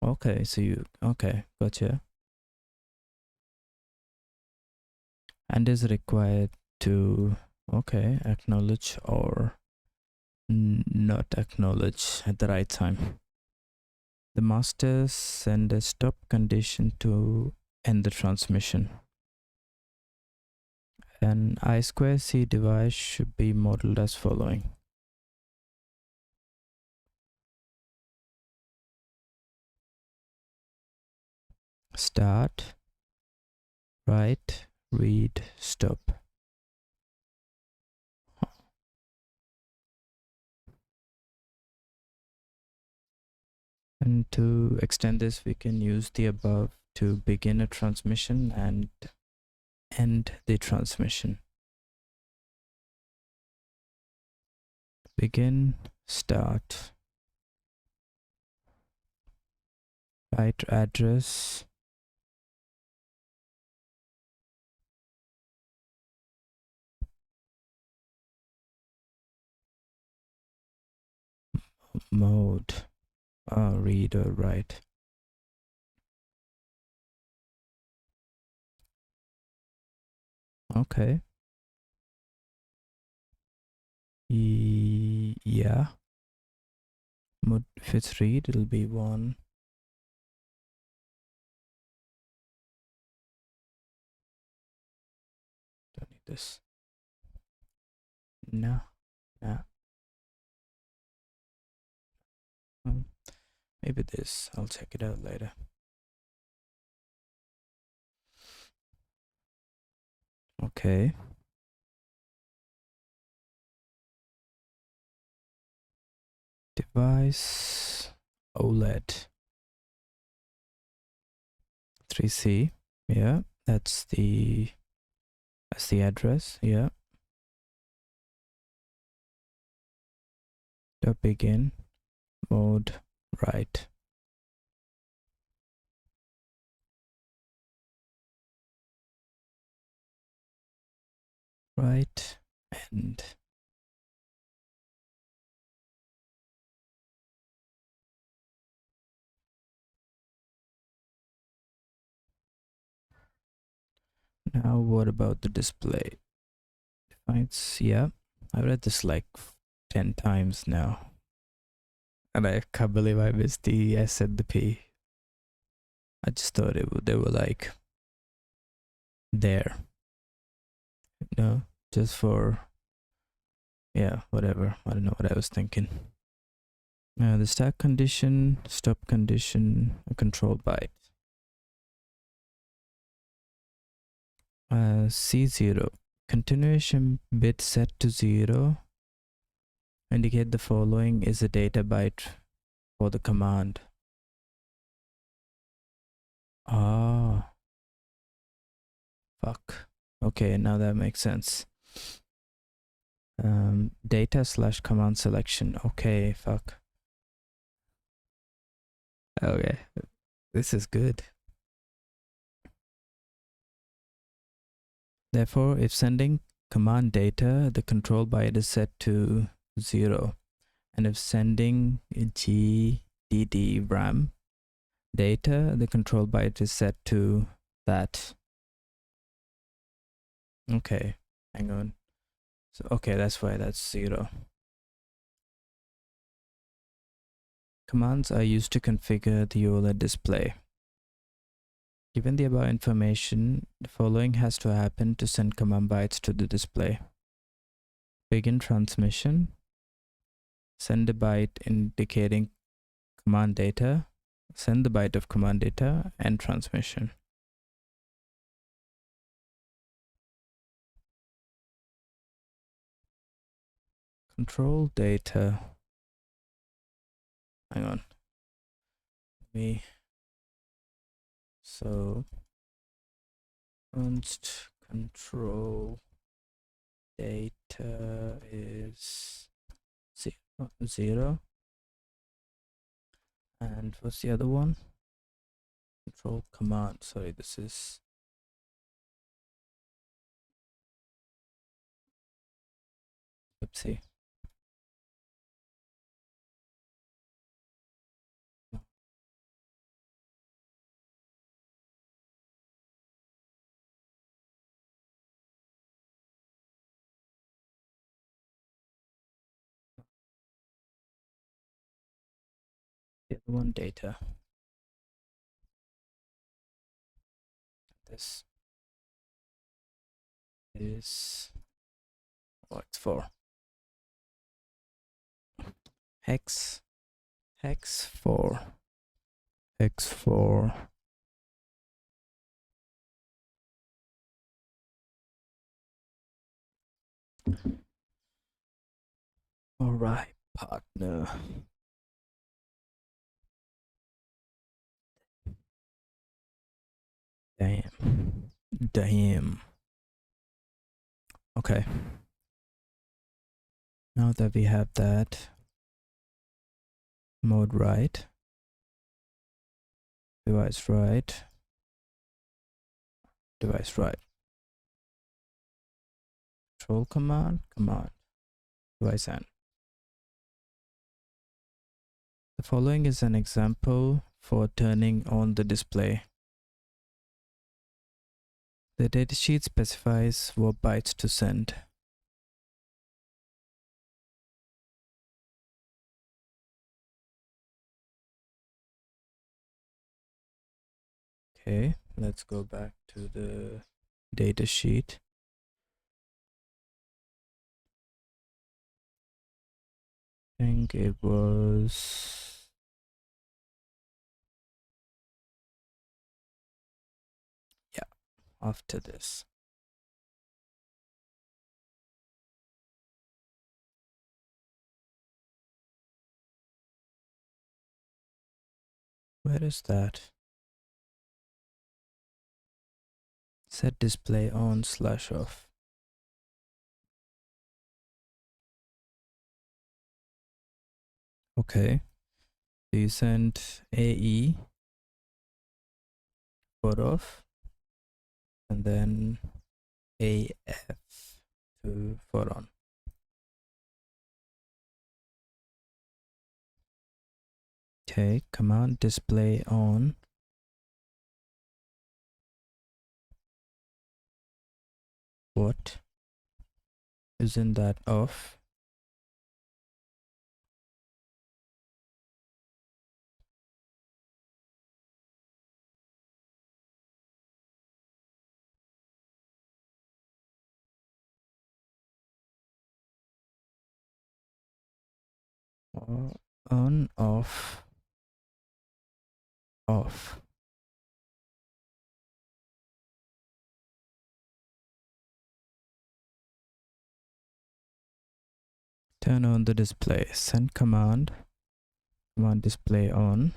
Okay, so okay, gotcha. And is required to, okay, acknowledge or not acknowledge at the right time. The master send a stop condition to end the transmission. An I2C device should be modeled as following. Start, write, read, stop. And to extend this, we can use the above to begin a transmission and end the transmission. Begin, start, write address, mode, read or write. Okay. Yeah. Mode, if it's read, it'll be 1. Don't need this. No. Maybe this. I'll check it out later. Okay. Device OLED 3C. Yeah, that's the address. Yeah. Dot begin, mode, write. Write, end. Now what about the display? Defines, yeah. I read this like 10 times now. And I can't believe I missed the S and the P. I just thought they were like there. No, just for, yeah, whatever. I don't know what I was thinking. The start condition, stop condition, a control byte. C0, continuation bit set to 0. Indicate the following is a data byte for the command. Ah, fuck. Okay, now that makes sense. Data / command selection. Okay, fuck. Okay, this is good. Therefore, if sending command data, the control byte is set to 0. And if sending GDD RAM data, the control byte is set to that. Okay, hang on. So, okay, that's why that's 0. Commands are used to configure the OLED display. Given the above information, the following has to happen to send command bytes to the display. Begin transmission. Send a byte indicating command data. Send the byte of command data and transmission. control data. Hang on. So const control data is 0. And what's the other one? Control command. Sorry, this is oopsie. The other one, data. This is x4 hex 4 all right, partner. Damn. Okay, now that we have that mode right, device right, control command, device end. The following is an example for turning on the display. The datasheet specifies what bytes to send. Okay, let's go back to the datasheet. I think it was after this. Where is that? Set display on/off. Okay, so you send AE for off and then AF for on. Okay, command display on. What? Isn't that off? Or on, off, off. Turn on the display. Send command display on.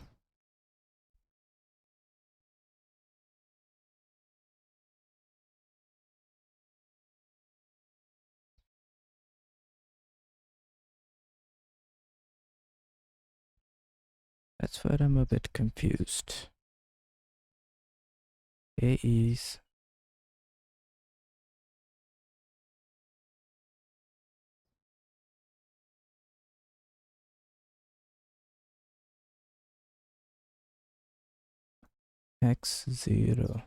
That's where I'm a bit confused. AEs. X0.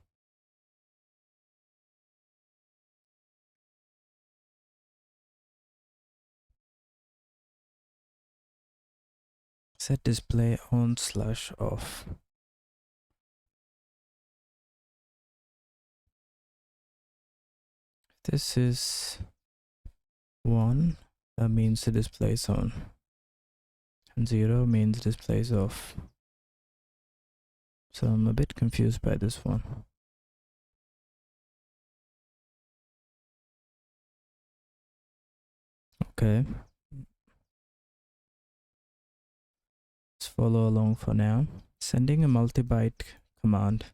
Set display on/off. This is 1, that means the display is on, and 0 means display is off. So I'm a bit confused by this one. Okay, follow along for now. Sending a multi-byte command.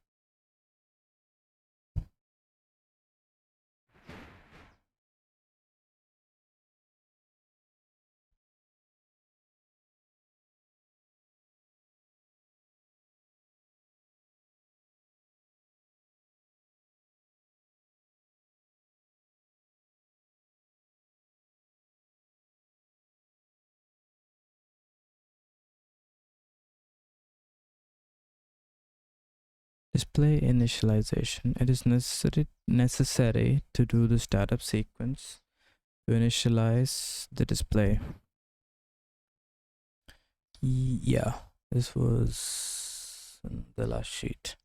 Display initialization. It is necessary to do the startup sequence to initialize the display. Yeah, this was the last sheet.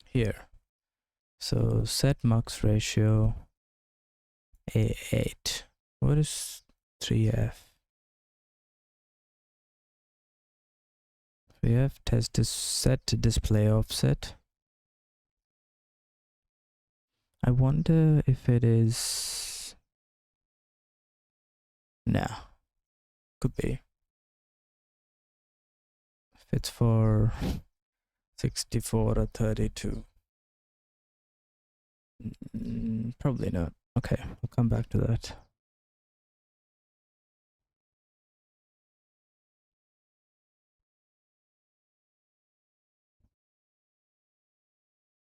Here. So set mux ratio A8. What is 3F? 3F test is set to display offset. I wonder if it is. Nah, could be. If it's for 64 or 32. Probably not. Okay, we'll come back to that.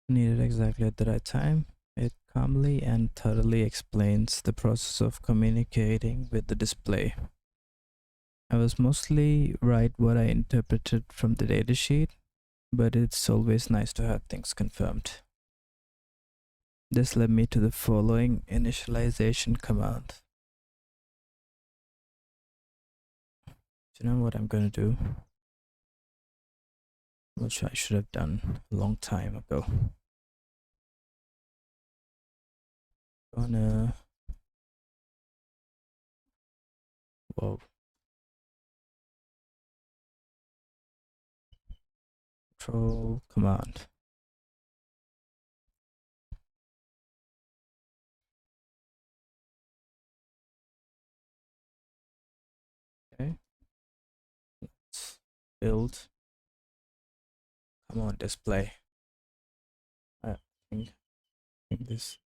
Needed exactly at the right time. It calmly and thoroughly explains the process of communicating with the display. I was mostly right what I interpreted from the datasheet, but it's always nice to have things confirmed. This led me to the following initialization command. Do you know what I'm gonna do? Which I should have done a long time ago. Whoa. Control command. Okay. Let's build. Come on, display. I think this.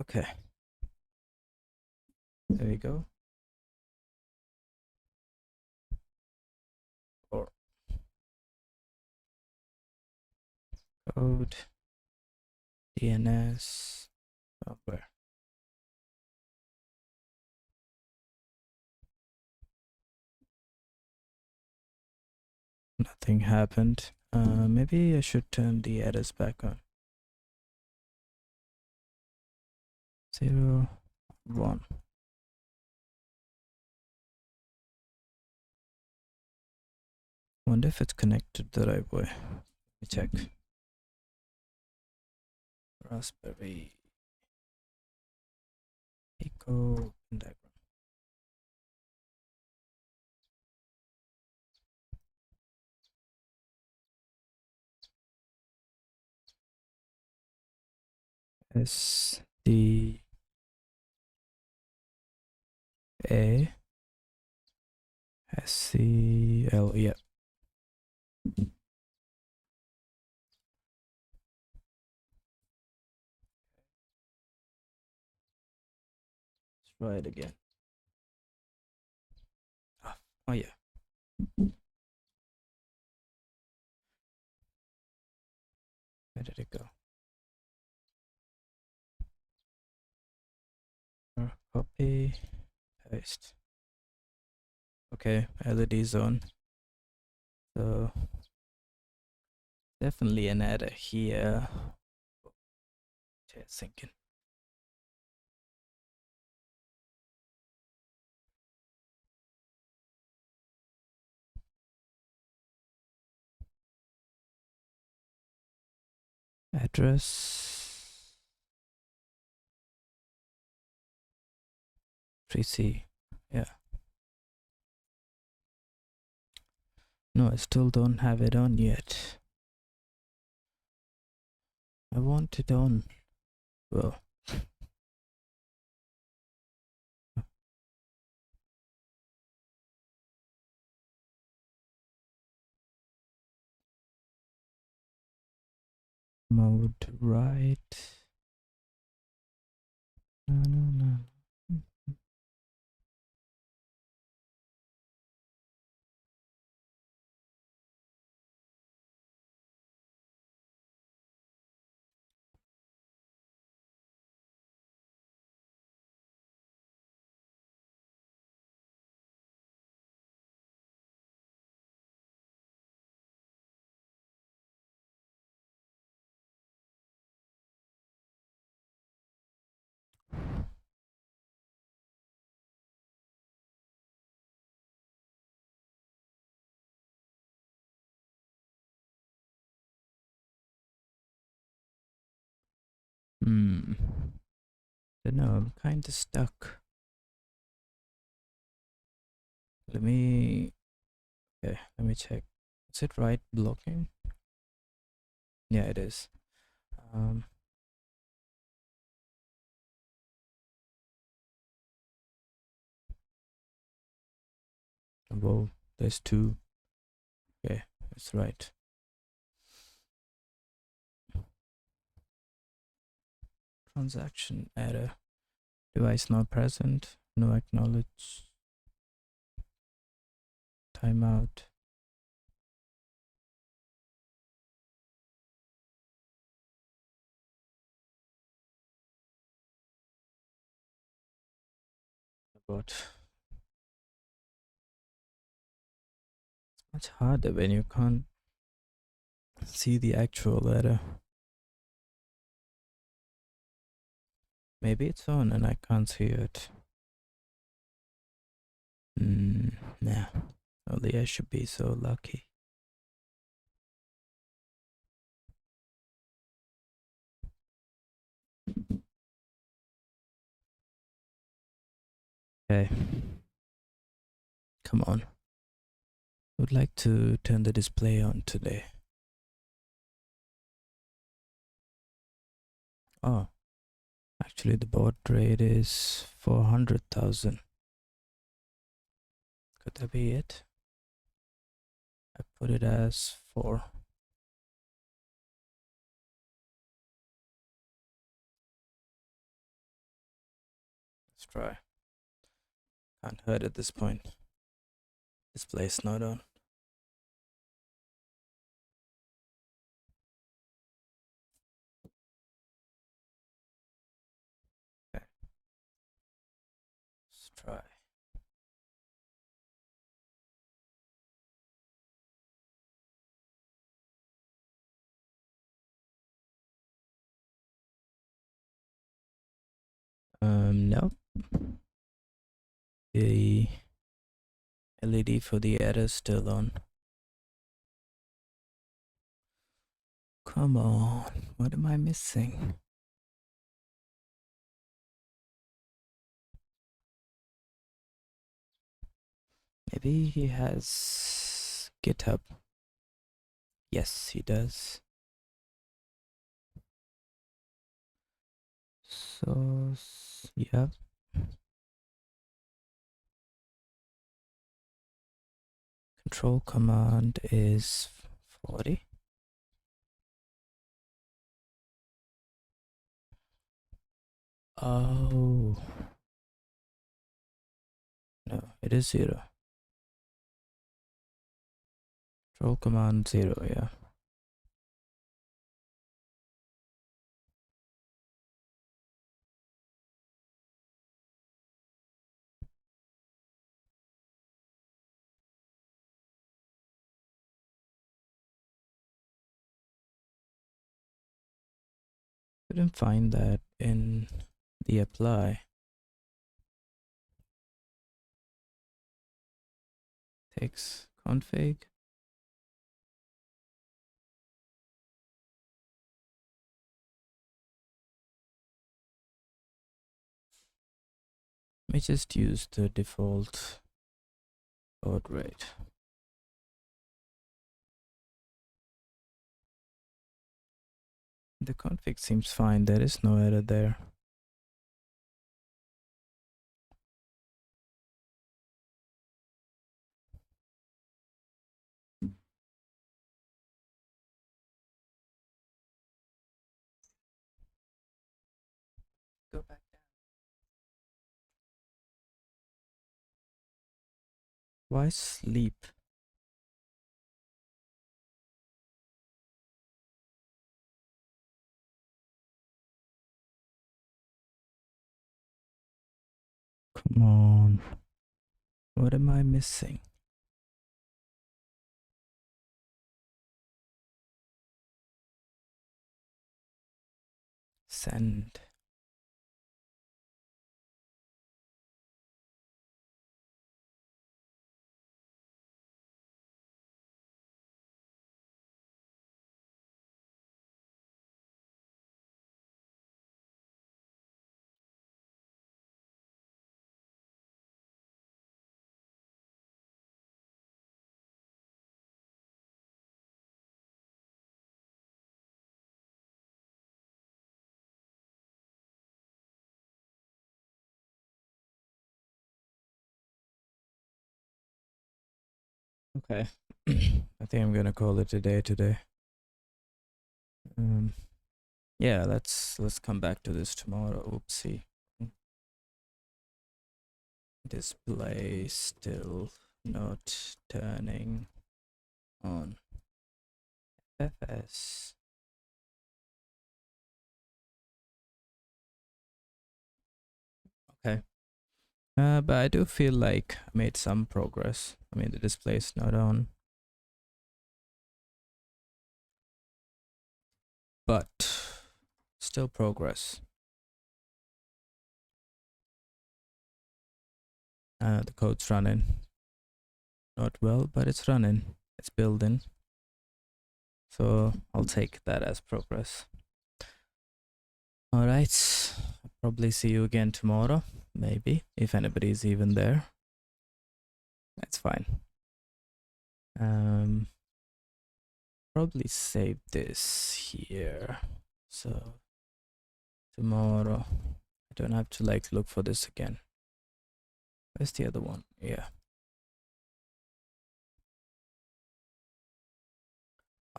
Okay. There we go. Or code DNS software. Nothing happened. Maybe I should turn the errors back on. 0, 1. Wonder if it's connected the right way. Let me check. Raspberry Eco diagram. SDA SCL, yeah. Let's try it again. Oh yeah. Where did it go? Copy, paste. Okay, LED's on. So definitely an error here. Just thinking. Address 3C. Yeah. No, I still don't have it on yet. I want it on. Well, would write. No. Don't know, I'm kind of stuck. Let me check. Is it right blocking? Yeah, it is. Whoa, there's two. Okay, that's right. Transaction error. Device not present. No acknowledge. Timeout. But it's much harder when you can't see the actual error. Maybe it's on and I can't see it. Nah. Only I should be so lucky. Okay. Come on. I would like to turn the display on today. Oh, actually the baud rate is 400,000. Could that be it? I put it as 4. Let's try. Can't hurt at this point. Display's not on. Okay. Let's try. Nope. The LED for the error is still on. Come on, what am I missing? Maybe he has GitHub. Yes, he does. So, yeah. Control command is 40. Oh. No, it is 0. Control command 0, yeah. Couldn't find that in the apply. Takes config. Let me just use the default baud rate. The config seems fine. There is no error there. Why sleep? Come on. What am I missing? Send. Okay. I think I'm gonna call it a day today. Yeah, let's come back to this tomorrow. Oopsie. Display still not turning on. FS. Okay. But I do feel like I made some progress. I mean, the display's not on. But still progress. The code's running. Not well, but it's running. It's building. So I'll take that as progress. Alright. I'll probably see you again tomorrow. Maybe. If anybody's even there. That's fine. Probably save this here. So tomorrow I don't have to like look for this again. Where's the other one? Yeah.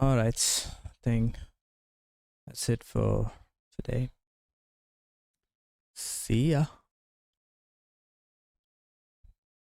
Alright, I think that's it for today. See ya.